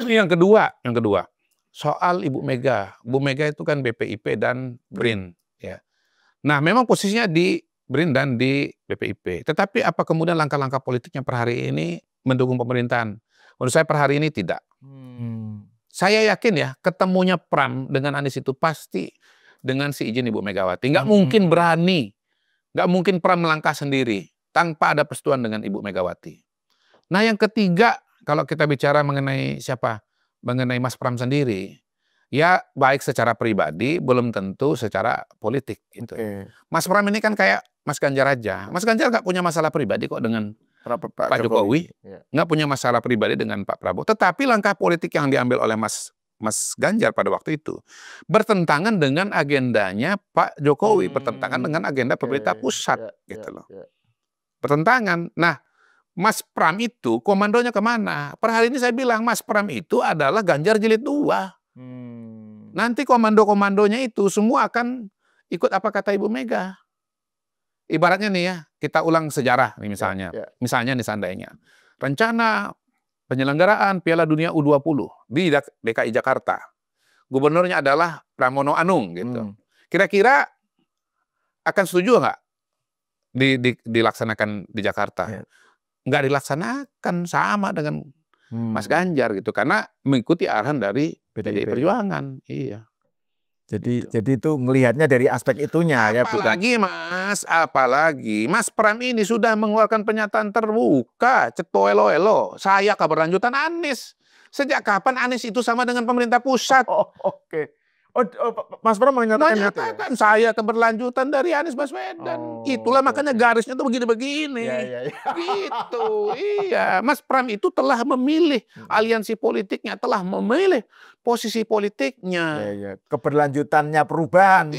Yang kedua soal Ibu Mega. Bu Mega itu kan BPIP dan BRIN ya. Nah, memang posisinya di BRIN dan di BPIP. Tetapi apa kemudian langkah-langkah politiknya per hari ini mendukung pemerintahan? Menurut saya per hari ini tidak. Saya yakin ya, ketemunya Pram dengan Anies itu pasti dengan si izin Ibu Megawati. Nggak mungkin berani, nggak mungkin Pram melangkah sendiri tanpa ada persetujuan dengan Ibu Megawati. Nah, yang ketiga, kalau kita bicara mengenai siapa? Mengenai Mas Pram sendiri. Ya baik secara pribadi, belum tentu secara politik. Gitu. Mas Pram ini kan kayak Mas Ganjar aja. Mas Ganjar nggak punya masalah pribadi kok dengan Pak Jokowi. Nggak punya masalah pribadi dengan Pak Prabowo. Tetapi langkah politik yang diambil oleh Mas Ganjar pada waktu itu bertentangan dengan agendanya Pak Jokowi. Bertentangan dengan agenda pemerintah pusat. Gitu loh. Bertentangan. Nah, Mas Pram itu komandonya kemana? Per hari ini saya bilang Mas Pram itu adalah Ganjar jilid 2. Nanti komando-komandonya itu semua akan ikut apa kata Ibu Mega. Ibaratnya nih ya, kita ulang sejarah nih misalnya. Misalnya nih seandainya. Rencana penyelenggaraan Piala Dunia U20 di DKI Jakarta. Gubernurnya adalah Pramono Anung gitu. Kira-kira akan setuju nggak dilaksanakan di Jakarta? Nggak dilaksanakan, sama dengan Mas Ganjar gitu, karena mengikuti arahan dari PDI Perjuangan. Jadi itu melihatnya dari aspek itunya ya, apalagi Mas Pram ini sudah mengeluarkan pernyataan terbuka, ceto elo-elo, saya keberlanjutan Anies. Sejak kapan Anies itu sama dengan pemerintah pusat? Mas Pram menyatakan saya keberlanjutan dari Anies Baswedan. Itulah makanya garisnya tuh begini-begini. Gitu. Mas Pram itu telah memilih aliansi politiknya, telah memilih posisi politiknya. Keberlanjutannya perubahan.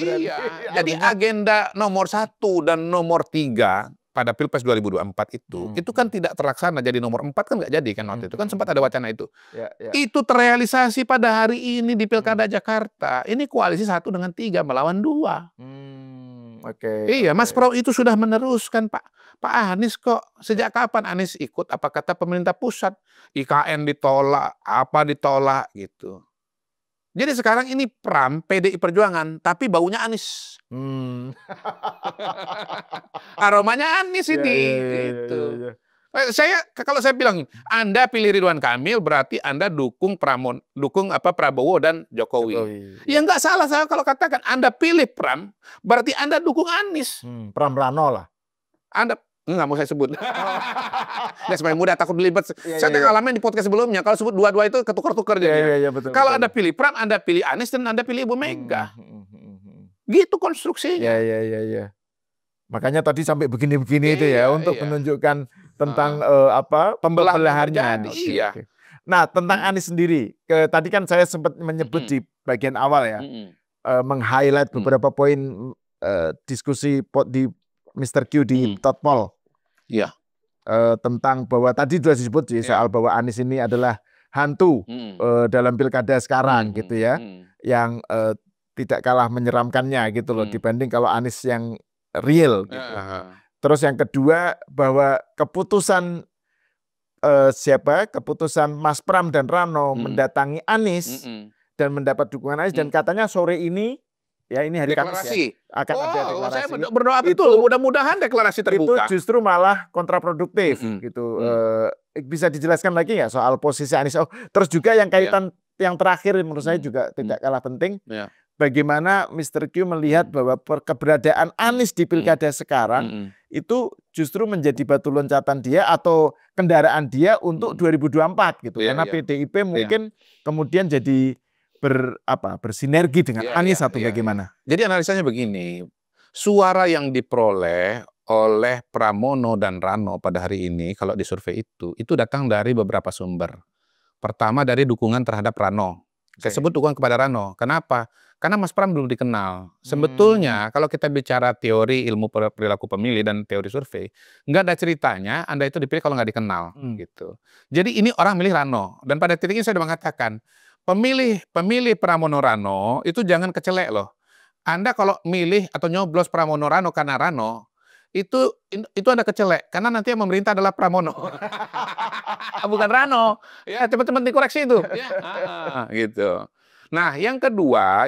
Jadi agenda nomor 1 dan nomor 3 pada Pilpres 2024 itu kan tidak terlaksana. Jadi nomor 4 kan nggak jadi kan waktu itu. Kan sempat ada wacana itu. Itu terrealisasi pada hari ini di Pilkada Jakarta. Ini koalisi 1 dengan 3 melawan 2. Iya, Mas Pram itu sudah meneruskan Pak Anies kok. Sejak kapan Anies ikut? Apa kata pemerintah pusat? IKN ditolak, apa ditolak gitu. Jadi sekarang ini Pram, PDI Perjuangan, tapi baunya Anies. Aromanya Anies ini. Gitu. Kalau saya bilang, Anda pilih Ridwan Kamil, berarti Anda dukung Prabowo dan Jokowi. Ya nggak salah saya kalau katakan Anda pilih Pram, berarti Anda dukung Anies. Pram Rano lah. Anda nggak mau saya sebut. Nggak semuanya muda, takut belibet. Saya ngalamin di podcast sebelumnya, kalau sebut dua-dua itu ketukar-tukar jadinya. Kalau Anda pilih Pram, Anda pilih Anies, dan Anda pilih Ibu Mega. Gitu konstruksinya. Iya. Makanya tadi sampai begini-begini itu ya, untuk menunjukkan tentang pembelahannya. Iya. Nah, tentang Anies sendiri, tadi kan saya sempat menyebut di bagian awal ya, meng-highlight beberapa poin diskusi di Mr. Q di Totpol. Iya. Tentang bahwa tadi sudah disebut soal bahwa Anies ini adalah hantu dalam pilkada sekarang gitu ya, yang tidak kalah menyeramkannya gitu loh, dibanding kalau Anies yang real gitu. Terus yang kedua, bahwa keputusan keputusan Mas Pram dan Rano mendatangi Anies dan mendapat dukungan Anies, dan katanya sore ini ya, ini hari Kamis ya, akan ada deklarasi. Saya berdoa betul, mudah-mudahan deklarasi terbuka. Itu justru malah kontraproduktif gitu. Bisa dijelaskan lagi nggak soal posisi Anies? Terus juga yang kaitan yang terakhir menurut saya juga tidak kalah penting. Bagaimana Mr. Q melihat bahwa keberadaan Anies di pilkada sekarang itu justru menjadi batu loncatan dia atau kendaraan dia untuk 2024 gitu. Karena PDIP mungkin kemudian jadi bersinergi dengan Anies atau bagaimana? Jadi analisanya begini, suara yang diperoleh oleh Pramono dan Rano pada hari ini kalau di survei itu datang dari beberapa sumber. Pertama dari dukungan terhadap Rano. Saya sebut dukungan kepada Rano. Kenapa? Karena Mas Pram belum dikenal. Sebetulnya kalau kita bicara teori ilmu perilaku pemilih dan teori survei, nggak ada ceritanya Anda itu dipilih kalau nggak dikenal gitu. Jadi ini orang milih Rano, dan pada titik ini saya sudah mengatakan pemilih Pramono Rano itu jangan kecelek loh. Anda kalau milih atau nyoblos Pramono Rano karena Rano, itu Anda kecelek, karena nanti yang memerintah adalah Pramono. Bukan Rano. Ya, teman-teman dikoreksi itu. Ya, gitu. Nah, yang kedua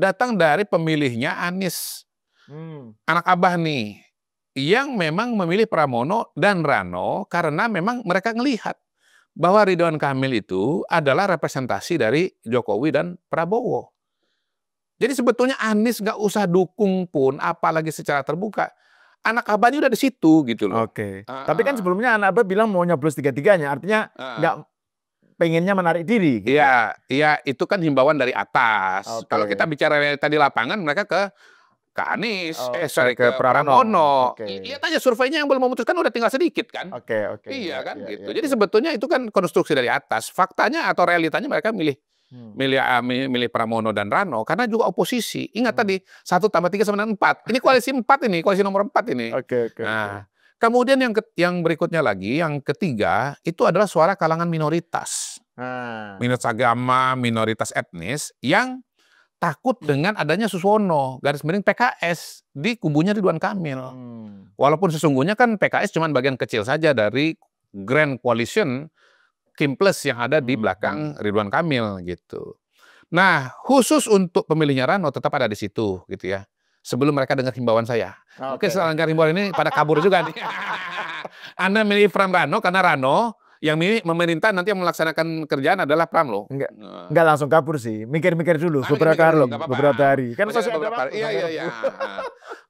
datang dari pemilihnya Anies. Anak Abah nih, yang memang memilih Pramono dan Rano karena memang mereka ngelihat bahwa Ridwan Kamil itu adalah representasi dari Jokowi dan Prabowo. Jadi sebetulnya Anies nggak usah dukung pun, apalagi secara terbuka. Anak Abahnya udah di situ gitu loh. Tapi kan sebelumnya anak Abah bilang mau nyoblos tiga-tiganya, artinya nggak pengennya menarik diri. Gitu. Iya, itu kan himbauan dari atas. Kalau kita bicara tadi lapangan, mereka ke Anies, ke Pramono. Lihat aja surveinya yang belum memutuskan udah tinggal sedikit kan. Iya kan, gitu. Jadi sebetulnya itu kan konstruksi dari atas. Faktanya atau realitanya mereka milih Pramono dan Rano karena juga oposisi. Ingat tadi 1 tambah 3 sama dengan 4. Ini koalisi 4 ini, koalisi nomor 4 ini. Nah, kemudian yang berikutnya lagi, yang ketiga itu adalah suara kalangan minoritas. Minoritas agama, minoritas etnis yang takut dengan adanya Suswono, garis miring PKS di kubunya Ridwan Kamil. Walaupun sesungguhnya kan PKS cuma bagian kecil saja dari Grand Coalition Kim Plus yang ada di belakang Ridwan Kamil gitu. Nah, khusus untuk pemilihnya Rano tetap ada di situ gitu ya. Sebelum mereka dengar himbauan saya. Mungkin setelah dengar himbauan ini pada kabur juga nih. Anda milih Pram Rano karena Rano yang milih memerintah nanti yang melaksanakan kerjaan adalah Pram loh. Enggak langsung kabur sih. Mikir-mikir dulu beberapa hari. Kan masih ada waktu. Iya.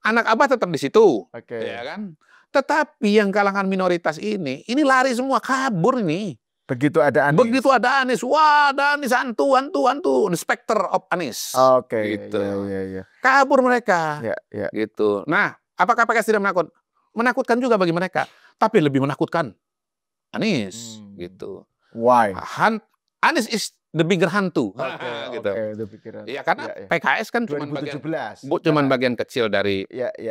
Anak Abah tetap di situ. Ya kan? Tetapi yang kalangan minoritas ini lari semua, kabur nih. Begitu ada Anies. Wah, ada Anies, hantu, the specter of Anies. Gitu. Iya. Kabur mereka. Iya. Gitu. Nah, apakah PKS tidak menakut? Menakutkan juga bagi mereka, tapi lebih menakutkan Anies gitu. Why? Anies is the bigger hantu. Gitu. Iya, karena PKS kan cuma bagian kecil dari.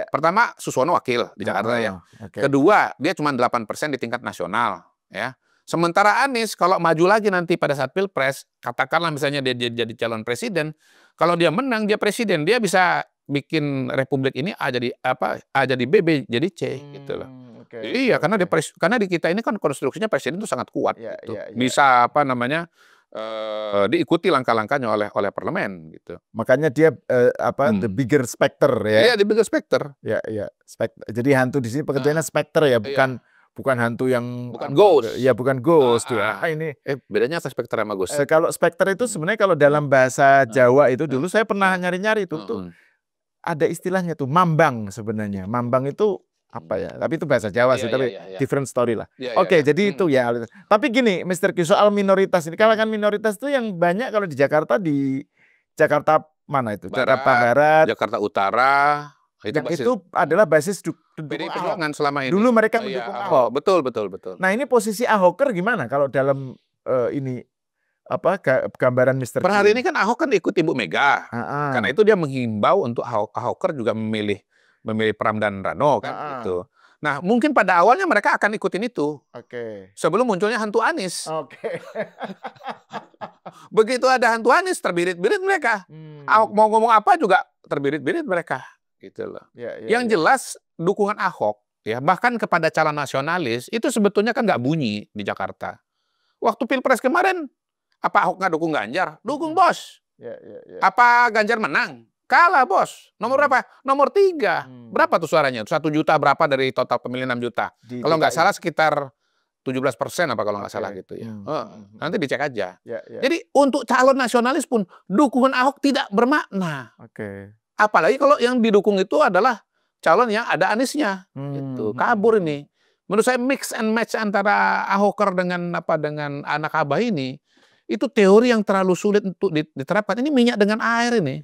Pertama, Suswono wakil di Jakarta ya. Kedua, dia cuma 8% di tingkat nasional ya. Sementara Anies kalau maju lagi nanti pada saat Pilpres, katakanlah misalnya dia jadi calon presiden, kalau dia menang dia presiden, dia bisa bikin republik ini A jadi A jadi B, B jadi C gitu loh. Iya, karena di kita ini kan konstruksinya presiden itu sangat kuat gitu. Bisa diikuti langkah-langkahnya oleh parlemen gitu. Makanya dia the bigger specter ya. Iya, the bigger specter. Ya. Jadi hantu di sini pekerjaannya specter ya, bukan hantu yang ghost. Ya, bukan ghost. Ini bedanya apa specter sama ghost? Kalau specter itu sebenarnya kalau dalam bahasa Jawa itu dulu saya pernah nyari-nyari itu tuh ada istilahnya tuh mambang sebenarnya. Mambang itu apa ya? Tapi itu bahasa Jawa sih, tapi different story lah. Oke, jadi itu ya. Tapi gini, Mr. Q, soal minoritas ini, kalangan minoritas itu yang banyak kalau di Jakarta mana itu? Jakarta Barat, Jakarta Utara. Itu adalah basis PDI Perjuangan selama ini. Dulu mereka mendukung Ahok. Betul. Nah, ini posisi Ahoker gimana kalau dalam ini gambaran Mr. Per hari ini kan Ahok kan ikut Ibu Mega. Karena itu dia menghimbau untuk Ahoker juga memilih Pram dan Rano kan gitu. Nah, mungkin pada awalnya mereka akan ikutin itu. Sebelum munculnya hantu Anies. Begitu ada hantu Anies, terbirit-birit mereka. Ahok mau ngomong apa juga terbirit-birit mereka gitu loh. Yang jelas dukungan Ahok ya, bahkan kepada calon nasionalis itu sebetulnya kan nggak bunyi di Jakarta. Waktu Pilpres kemarin apa Ahok nggak dukung Ganjar? Dukung, bos. Apa Ganjar menang? Kalah, bos. Nomor berapa? Nomor 3. Berapa tuh suaranya? 1 juta berapa dari total pemilih 6 juta? Kalau nggak salah sekitar 17% apa kalau nggak salah gitu ya. Nanti dicek aja. Jadi untuk calon nasionalis pun dukungan Ahok tidak bermakna. Apalagi kalau yang didukung itu adalah calon yang ada Aniesnya. Gitu. Kabur ini. Menurut saya mix and match antara Ahoker dengan anak Abah ini. Itu teori yang terlalu sulit untuk diterapkan. Ini minyak dengan air ini.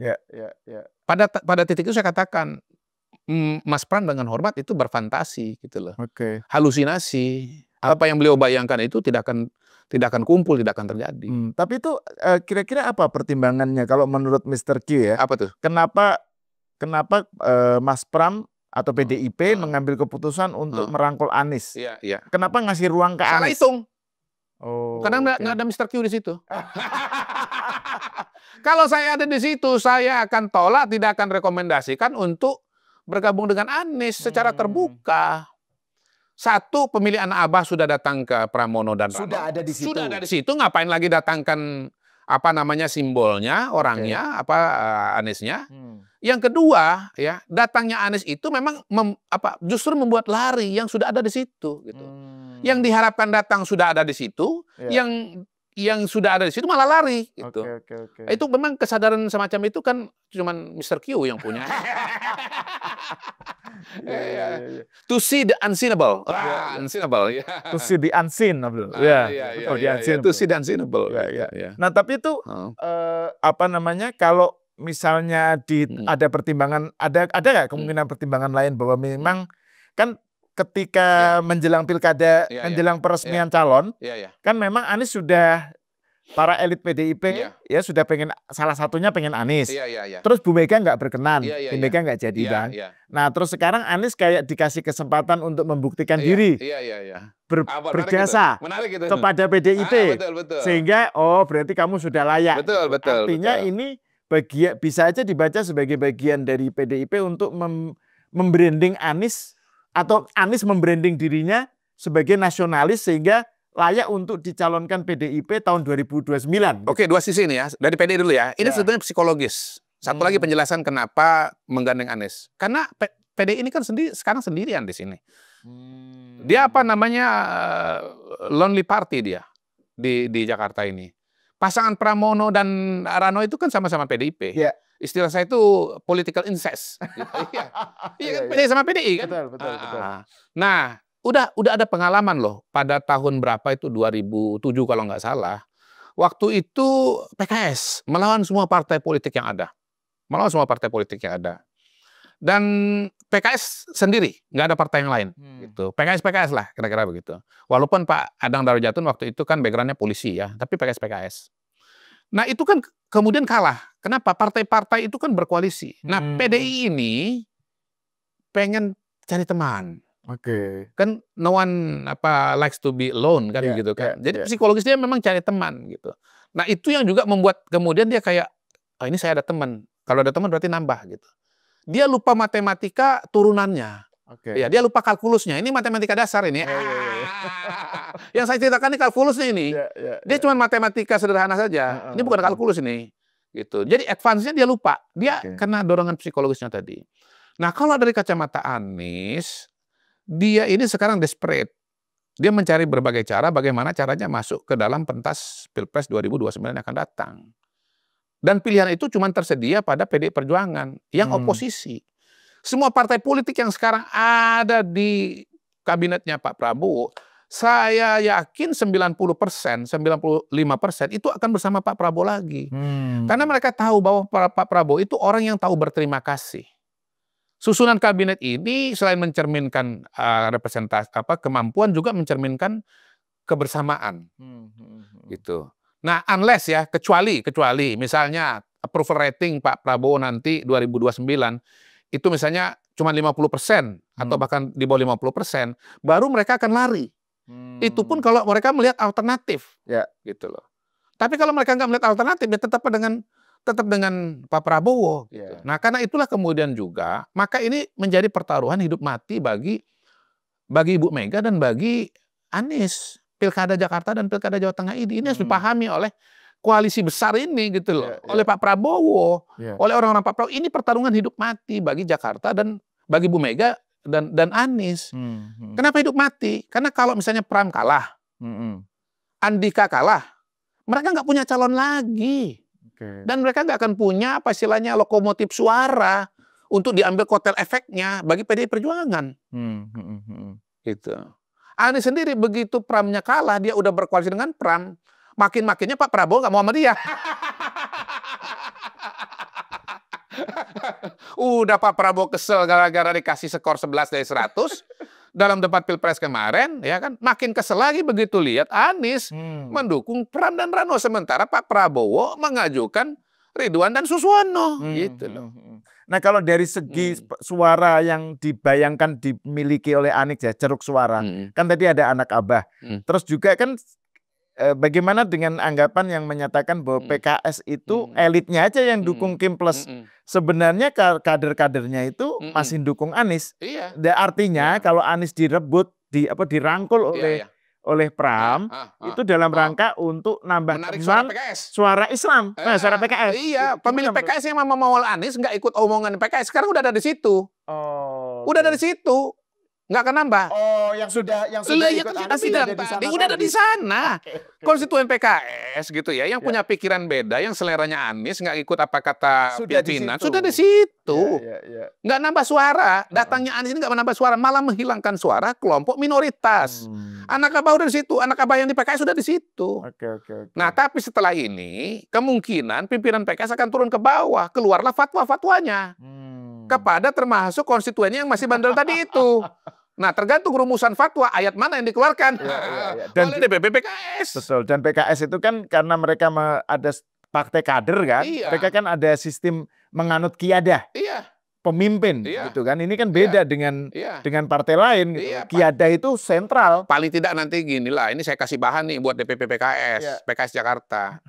Pada titik itu saya katakan, Mas Pram dengan hormat itu berfantasi gitu loh. Halusinasi. Apa yang beliau bayangkan itu tidak akan kumpul, tidak akan terjadi. Tapi itu kira-kira apa pertimbangannya kalau menurut Mr. Q ya? Apa tuh? Kenapa Mas Pram atau PDIP mengambil keputusan untuk merangkul Anies? Kenapa ngasih ruang ke Anies? Salah hitung. Karena nggak ada Mr. Q di situ. Kalau saya ada di situ, saya akan tolak, tidak akan rekomendasikan untuk bergabung dengan Anies secara terbuka. Satu, pemilih anak Abah sudah datang ke Pramono dan Sudah ada di situ. Sudah ada di situ, ngapain lagi datangkan simbolnya, orangnya, Aniesnya. Yang kedua, ya, datangnya Anies itu memang justru membuat lari yang sudah ada di situ gitu. Yang diharapkan datang sudah ada di situ, yang sudah ada di situ malah lari gitu. Itu memang kesadaran semacam itu kan cuman Mr. Q yang punya. To see the unseenable. Unseenable. To see the unseenable. To see the unseenable. Nah, tapi itu kalau misalnya ada pertimbangan, ada nggak kemungkinan pertimbangan lain bahwa memang kan ketika menjelang pilkada, menjelang peresmian calon, kan memang Anies sudah, para elit PDIP ya sudah salah satunya pengen Anies. Terus Bu Mega nggak berkenan, Bu Mega nggak jadi bang. Nah terus sekarang Anies kayak dikasih kesempatan untuk membuktikan diri, berjasa kepada PDIP, sehingga berarti kamu sudah layak. Artinya ini bisa aja dibaca sebagai bagian dari PDIP untuk membranding Anies, atau Anies membranding dirinya sebagai nasionalis sehingga layak untuk dicalonkan PDIP tahun 2029. Oke, dua sisi ini ya. Dari PDI dulu ya. Ini sebetulnya psikologis. Satu lagi penjelasan kenapa menggandeng Anies. Karena PDI ini kan sekarang sendirian di sini. Dia lonely party dia di Jakarta ini. Pasangan Pramono dan Rano itu kan sama-sama PDIP. Istilah saya itu political incest. Iya kan, PDI sama PDI kan. Betul. Nah, udah ada pengalaman loh. Pada tahun berapa itu 2007 kalau nggak salah. Waktu itu PKS melawan semua partai politik yang ada. Dan PKS sendiri, nggak ada partai yang lain. Gitu. PKS lah, kira-kira begitu. Walaupun Pak Adang Darujatun waktu itu kan backgroundnya polisi ya, tapi PKS. Nah itu kan kemudian kalah. Kenapa? Partai-partai itu kan berkoalisi. Nah PDI ini pengen cari teman. Kan no one likes to be alone kan gitu kan. Jadi psikologisnya memang cari teman gitu. Nah itu yang juga membuat kemudian dia kayak, ini saya ada teman. Kalau ada teman berarti nambah gitu. dia lupa matematika turunannya. Oke. Ya, dia lupa kalkulusnya. Ini matematika dasar ini. Yang saya ceritakan ini kalkulusnya ini. Dia cuma matematika sederhana saja. Ini bukan kalkulus ini. Gitu. Jadi advance-nya dia lupa. Dia kena dorongan psikologisnya tadi. Nah, kalau dari kacamata Anies, dia ini sekarang desperate. Dia mencari berbagai cara bagaimana caranya masuk ke dalam pentas Pilpres 2029 yang akan datang. Dan pilihan itu cuma tersedia pada PDI Perjuangan yang oposisi. Semua partai politik yang sekarang ada di kabinetnya Pak Prabowo, saya yakin 90%, 95% itu akan bersama Pak Prabowo lagi. Karena mereka tahu bahwa Pak Prabowo itu orang yang tahu berterima kasih. Susunan kabinet ini selain mencerminkan representasi kemampuan juga mencerminkan kebersamaan. Gitu. Nah, unless ya, kecuali misalnya approval rating Pak Prabowo nanti 2029 itu misalnya cuma 50% atau bahkan di bawah 50%, baru mereka akan lari. Itu pun kalau mereka melihat alternatif, gitu loh. Tapi kalau mereka nggak melihat alternatif, ya tetap dengan Pak Prabowo. Gitu. Nah, karena itulah kemudian juga, maka ini menjadi pertaruhan hidup mati bagi Ibu Mega dan bagi Anies. Pilkada Jakarta dan Pilkada Jawa Tengah ini harus dipahami oleh koalisi besar ini gitu loh, oleh Pak Prabowo, oleh orang-orang Pak Prabowo. Ini pertarungan hidup mati bagi Jakarta dan bagi Bu Mega dan Anies. Kenapa hidup mati? Karena kalau misalnya Pram kalah, Andika kalah, mereka nggak punya calon lagi, dan mereka nggak akan punya apa istilahnya lokomotif suara untuk diambil kotel efeknya bagi PDI Perjuangan. Gitu. Anies sendiri begitu Pramnya kalah, dia udah berkoalisi dengan Pram. Makin-makinnya Pak Prabowo nggak mau sama dia. Udah Pak Prabowo kesel gara-gara dikasih skor 11 dari 100 dalam debat Pilpres kemarin, ya kan? Makin kesel lagi begitu lihat Anies mendukung Pram dan Rano, sementara Pak Prabowo mengajukan Ridwan dan Suswono, gitu loh. Nah, kalau dari segi suara yang dibayangkan dimiliki oleh Anies ya, ceruk suara, kan tadi ada anak abah. Terus juga kan bagaimana dengan anggapan yang menyatakan bahwa PKS itu elitnya aja yang dukung Kim Plus. Sebenarnya kader-kadernya itu masih dukung Anies. Artinya kalau Anies direbut, dirangkul oleh Pram, itu dalam rangka untuk nambah suara Islam, suara PKS. Iya, pemilih PKS yang mau Anies nggak ikut omongan PKS, sekarang udah ada di situ. Udah ada di situ. Nggak akan nambah. Oh, yang sudah ikut Anies udah ada di sana. Konstituen PKS gitu ya, yang punya pikiran beda, yang seleranya Anies nggak ikut apa kata pimpinan, sudah di situ. Nggak nambah suara. Datangnya Anies ini nggak menambah suara, malah menghilangkan suara kelompok minoritas. Anak abah udah di situ, anak abah yang di PKS sudah di situ. Nah, tapi setelah ini kemungkinan pimpinan PKS akan turun ke bawah, keluarlah fatwa-fatwanya kepada termasuk konstituennya yang masih bandel tadi itu. Nah, tergantung rumusan fatwa, ayat mana yang dikeluarkan dan oleh DPP PKS. Betul, dan PKS itu kan karena mereka ada partai kader kan, mereka kan ada sistem menganut kiadah, pemimpin, gitu kan. Ini kan beda dengan partai lain. Gitu. Kiadah itu sentral. Paling tidak nanti gini lah, ini saya kasih bahan nih buat DPP PKS, PKS Jakarta.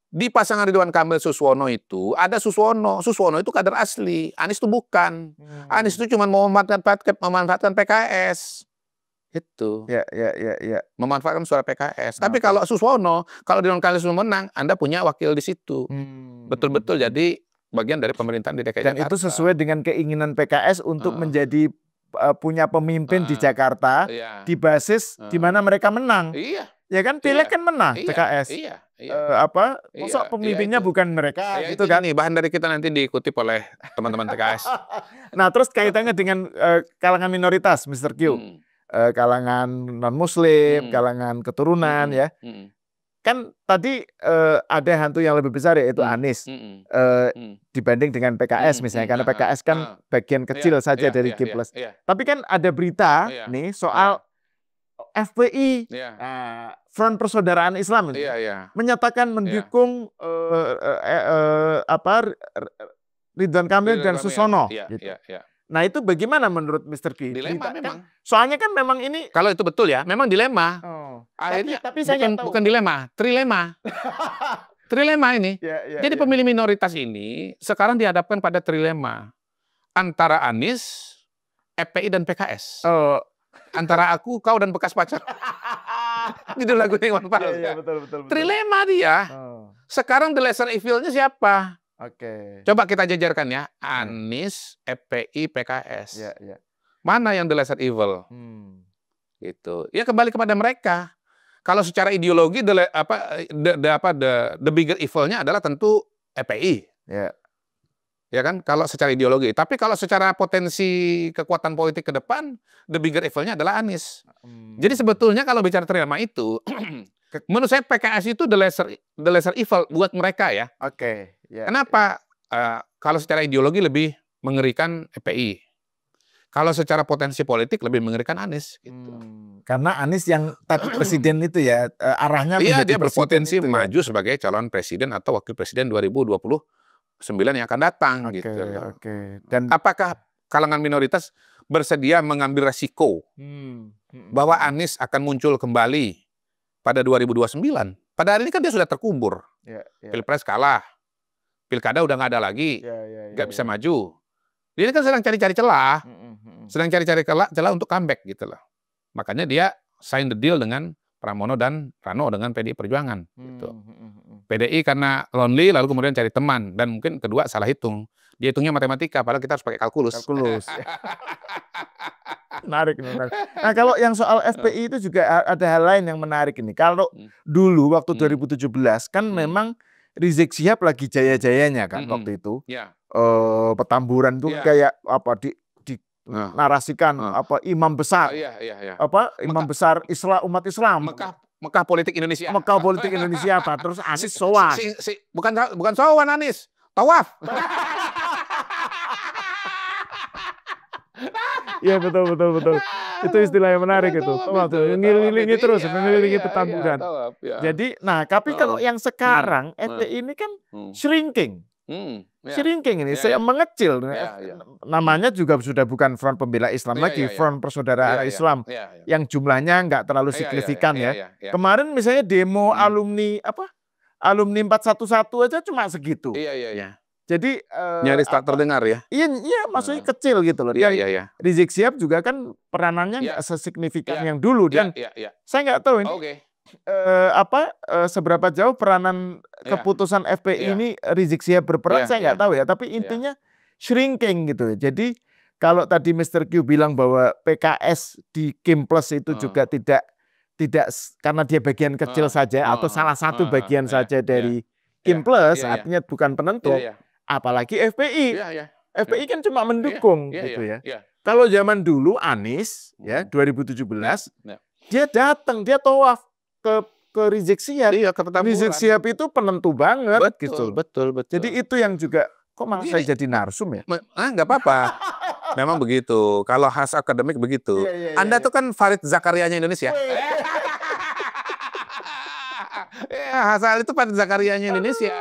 Di pasangan Ridwan Kamil Suswono itu ada Suswono itu kader asli, Anies itu bukan. Anies itu cuma memanfaatkan PKS. Itu. Memanfaatkan suara PKS. Tapi kalau Suswono, kalau Ridwan Kamil Suswono menang, Anda punya wakil di situ. Betul-betul jadi bagian dari pemerintahan di DKI Jakarta. Dan itu sesuai dengan keinginan PKS untuk menjadi punya pemimpin di Jakarta di basis di mana mereka menang. Ya kan, Pileg kan menang PKS. Masa pemimpinnya bukan mereka, gitu kan? Ini bahan dari kita nanti diikuti oleh teman-teman PKS. Nah, terus kaitannya dengan kalangan minoritas, Mr. Q, kalangan non-Muslim, kalangan keturunan, ya. Kan tadi ada hantu yang lebih besar yaitu Anies dibanding dengan PKS misalnya, karena PKS kan bagian kecil saja dari Kim Plus. Tapi kan ada berita nih soal FPI, Front Persaudaraan Islam, menyatakan mendukung Ridwan Kamil dan Suswono. Gitu. Nah, itu bagaimana menurut Mr. Q? Dilema memang. Soalnya kan memang ini, kalau itu betul ya, memang dilema. Akhirnya tapi saya bukan dilema, trilema. Trilema ini. Jadi pemilih minoritas ini sekarang dihadapkan pada trilema. antara Anies, FPI dan PKS. Oh. Antara aku, kau dan bekas pacar. Itu lagunya Iwan Fals. Iya, betul. Trilema dia. Sekarang the lesser evil-nya siapa? Oke. Coba kita jajarkan ya. Anies, FPI, PKS. Iya. Mana yang the lesser evil? Gitu. Ya kembali kepada mereka. Kalau secara ideologi the bigger evil-nya adalah tentu FPI. Ya. Ya kan? Kalau secara ideologi. Tapi kalau secara potensi kekuatan politik ke depan, the bigger evil-nya adalah Anies. Jadi sebetulnya kalau bicara trilema itu, menurut saya PKS itu the lesser evil buat mereka ya. Oke. Ya, Kenapa? Kalau secara ideologi lebih mengerikan FPI. Kalau secara potensi politik lebih mengerikan Anies. Gitu. Karena Anies yang tadi presiden itu ya, arahnya iya, dia berpotensi maju sebagai calon presiden atau wakil presiden 2029 yang akan datang. Gitu. Dan apakah kalangan minoritas bersedia mengambil resiko bahwa Anies akan muncul kembali pada 2029? Pada hari ini kan dia sudah terkubur. Pilpres kalah. Pilkada udah nggak ada lagi. Nggak bisa maju. Dia kan sedang cari-cari celah. Sedang cari-cari celah untuk comeback gitu loh. Makanya dia sign the deal dengan Pramono dan Rano dengan PDI Perjuangan. Gitu. PDI karena lonely lalu kemudian cari teman. Dan mungkin kedua salah hitung. Dia hitungnya matematika, padahal kita harus pakai kalkulus. Menarik. Nah kalau yang soal FPI itu juga ada hal lain yang menarik ini. Kalau dulu waktu 2017 kan memang Rizik Syihab lagi jaya-jayanya kan waktu itu. Petamburan itu kayak apa narasikan apa imam besar. Apa imam besar Islam, umat Islam. Mekah politik Indonesia. Mekah politik Indonesia apa? Terus Anies sowan. Bukan sowan Anies, tawaf. Iya betul. Itu istilah yang menarik itu. Ngiling-ngilingi terus, mengelilingi petamburan. Jadi, nah tapi kalau yang sekarang FPI ini kan shrinking. Shrinking ini, saya mengecil. Namanya juga sudah bukan Front Pembela Islam lagi, Front Persaudaraan Islam yang jumlahnya nggak terlalu signifikan ya. Kemarin misalnya demo alumni 411 aja cuma segitu. Jadi nyaris tak terdengar ya. Iya, maksudnya kecil gitu loh. Iya. Rizik Syihab juga kan peranannya nggak sesignifikan yang dulu dan saya nggak tahu ini seberapa jauh peranan keputusan FPI ini Rizik Syihab berperan, saya nggak tahu ya. Tapi intinya shrinking gitu. Jadi kalau tadi Mr. Q bilang bahwa PKS di Kim Plus itu juga tidak karena dia bagian kecil saja atau salah satu bagian saja dari Kim Plus, artinya bukan penentu. Apalagi FPI. FPI kan cuma mendukung gitu ya. Kalau zaman dulu Anies ya 2017 dia datang, dia tawaf ke Rizik Syihab. Rizik Syihab itu penentu banget gitu. Betul. Jadi itu yang juga kok malah saya jadi narsum ya? Nggak apa-apa. Memang begitu. Kalau khas akademik begitu. Anda tuh kan Farid Zakarianya Indonesia. Hasal itu Farid Zakarianya Indonesia.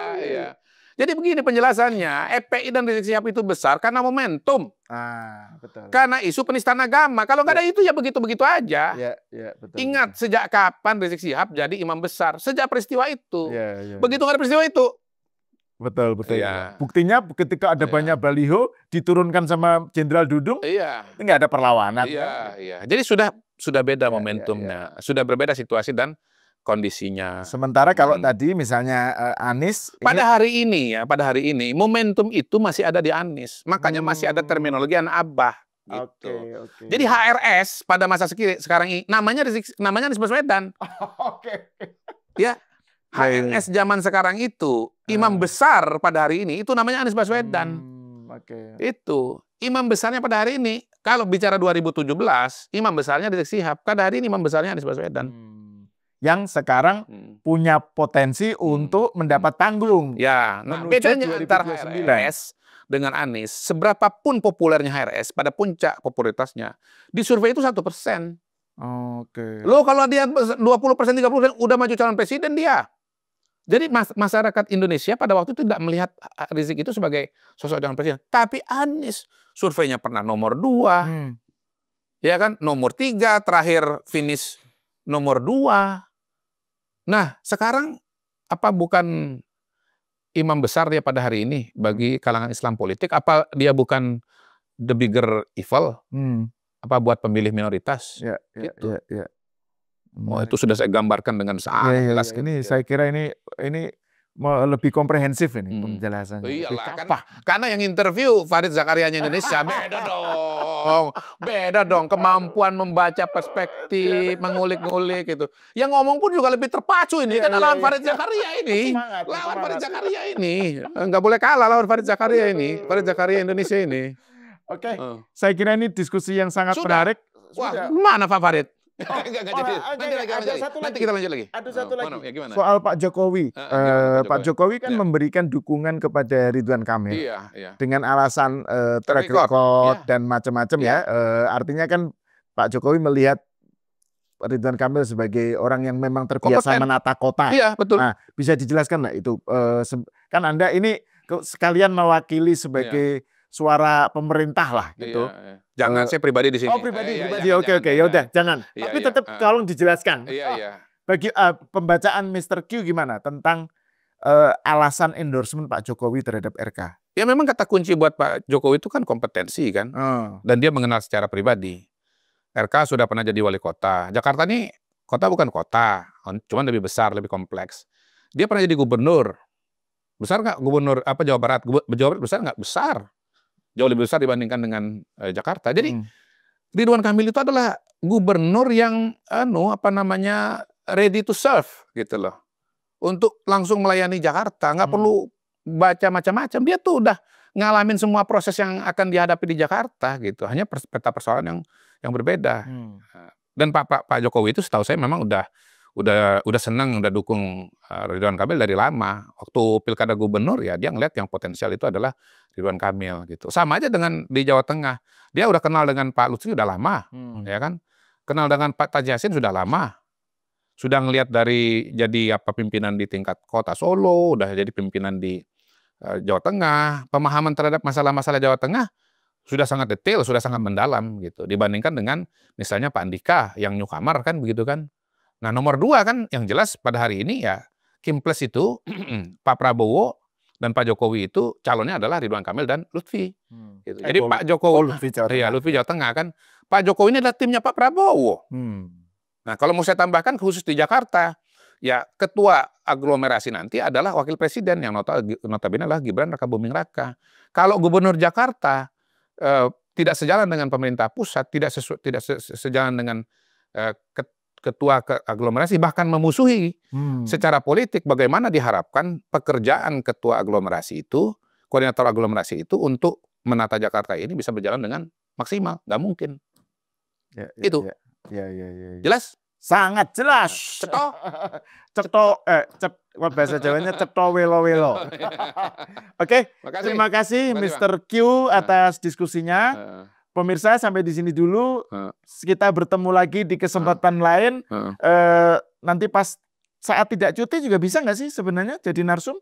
Jadi begini penjelasannya, FPI dan Rizik Syihab itu besar karena momentum. Betul. Karena isu penistaan agama. Kalau nggak ada itu ya begitu-begitu aja. Betul. Ingat sejak kapan Rizik Syihab jadi imam besar? Sejak peristiwa itu. Begitu nggak ada peristiwa itu. Betul. Buktinya ketika ada banyak baliho diturunkan sama Jenderal Dudung, nggak ada perlawanan. Jadi sudah beda momentumnya, sudah berbeda situasi dan kondisinya. Sementara kalau tadi misalnya Anies pada hari ini momentum itu masih ada di Anies. Makanya masih ada terminologi anak abah gitu. Jadi HRS pada masa sekarang ini namanya Anies Baswedan. Ya. HRS zaman sekarang itu imam besar pada hari ini itu namanya Anies Baswedan. Itu imam besarnya pada hari ini. Kalau bicara 2017, imam besarnya Rizik Syihab. Pada hari ini imam besarnya Anies Baswedan. Yang sekarang punya potensi untuk mendapat panggung. Ya, nah bedanya antara HRS dengan Anies, seberapapun populernya HRS pada puncak popularitasnya, di survei itu 1%. Loh kalau dia 20%, 30% udah maju calon presiden dia. Jadi masyarakat Indonesia pada waktu itu tidak melihat Rizik itu sebagai sosok calon presiden. Tapi Anies surveinya pernah nomor 2. Ya kan, nomor 3, terakhir finish nomor 2. Nah, sekarang apa bukan imam besar dia pada hari ini bagi kalangan Islam politik? Apa dia bukan the bigger evil apa buat pemilih minoritas. Gitu. Oh, itu sudah saya gambarkan dengan sangat jelas. Ini saya kira ini lebih komprehensif ini penjelasannya. Iyalah, karena yang interview Farid Zakarianya Indonesia beda dong kemampuan membaca perspektif, mengulik-ngulik gitu. Yang ngomong pun juga lebih terpacu ini karena lawan Farid Zakaria ini, lawan Farid Zakaria ini nggak boleh kalah lawan Farid Zakaria ini, Farid Zakaria Indonesia ini. Oke, saya kira ini diskusi yang sangat menarik. Wah, mana Pak Farid? Nanti kita lanjut lagi. Ada satu lagi. Soal Pak Jokowi. Pak Jokowi kan memberikan dukungan kepada Ridwan Kamil dengan alasan track record dan macam-macam ya. Artinya kan Pak Jokowi melihat Ridwan Kamil sebagai orang yang memang terbiasa menata kota. Iya, betul. Nah, bisa dijelaskan nggak itu? Kan Anda ini sekalian mewakili sebagai suara pemerintah lah gitu. Jangan saya pribadi di sini. Oh, pribadi. Oke. Ya udah, jangan. Tapi tetap tolong dijelaskan. Bagi pembacaan Mr. Q gimana tentang alasan endorsement Pak Jokowi terhadap RK? Ya memang kata kunci buat Pak Jokowi itu kan kompetensi kan. Dan dia mengenal secara pribadi. RK sudah pernah jadi wali kota. Jakarta ini kota bukan kota, cuman lebih besar, lebih kompleks. Dia pernah jadi gubernur. Besar nggak gubernur Jawa Barat? Jawa Barat besar nggak? Besar. Jauh lebih besar dibandingkan dengan Jakarta. Jadi Ridwan Kamil itu adalah gubernur yang ready to serve gitu loh. Untuk langsung melayani Jakarta, nggak perlu baca macam-macam. Dia tuh udah ngalamin semua proses yang akan dihadapi di Jakarta gitu. Hanya peta persoalan yang berbeda. Dan Pak Jokowi itu setahu saya memang udah senang, udah dukung Ridwan Kamil dari lama. Waktu pilkada gubernur ya dia ngeliat yang potensial itu adalah Ridwan Kamil gitu. Sama aja dengan di Jawa Tengah. Dia udah kenal dengan Pak Lutfi udah lama, ya kan? Kenal dengan Pak Taji Yassin sudah lama. Sudah ngelihat dari jadi pimpinan di tingkat kota Solo, udah jadi pimpinan di Jawa Tengah. Pemahaman terhadap masalah-masalah Jawa Tengah sudah sangat detail, sudah sangat mendalam gitu. Dibandingkan dengan misalnya Pak Andika yang newcomer kan begitu kan. Nah, nomor 2 kan yang jelas pada hari ini ya Kim Plus itu Pak Prabowo dan Pak Jokowi itu calonnya adalah Ridwan Kamil dan Lutfi. Gitu. Jadi Pak Jokowi, Lutfi Jawa Tengah kan. Pak Jokowi ini adalah timnya Pak Prabowo. Nah, kalau mau saya tambahkan khusus di Jakarta, ya ketua aglomerasi nanti adalah wakil presiden yang notabene adalah Gibran Rakabuming Raka. Kalau gubernur Jakarta tidak sejalan dengan pemerintah pusat, tidak sejalan dengan ketua aglomerasi, bahkan memusuhi secara politik, bagaimana diharapkan pekerjaan ketua aglomerasi itu, koordinator aglomerasi itu untuk menata Jakarta ini bisa berjalan dengan maksimal? Nggak mungkin. Itu. Jelas? Sangat jelas. Bahasa Jawanya ceto welo-welo. Oke, terima kasih Mr. Q atas diskusinya. Pemirsa, sampai di sini dulu. Kita bertemu lagi di kesempatan lain. Nanti pas saat tidak cuti juga bisa nggak sih sebenarnya jadi narsum?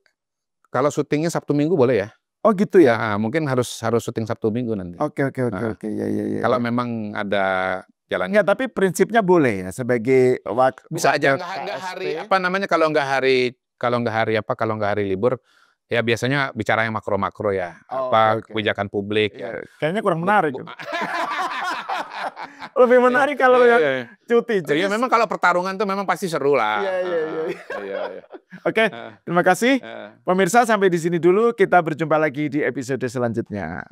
Kalau syutingnya Sabtu Minggu boleh ya? Oh gitu ya? Mungkin harus syuting Sabtu Minggu nanti. Oke. Ya. Kalau memang ada jalan. Enggak, tapi prinsipnya boleh ya sebagai bisa aja nggak hari kalau nggak hari libur. Ya biasanya bicara yang makro-makro ya, kebijakan publik. Ya. Kayaknya kurang menarik. Lebih menarik kalau yang cuti. Jadi memang kalau pertarungan tuh memang pasti seru lah. Iya. Oke, terima kasih. Pemirsa, sampai di sini dulu. Kita berjumpa lagi di episode selanjutnya.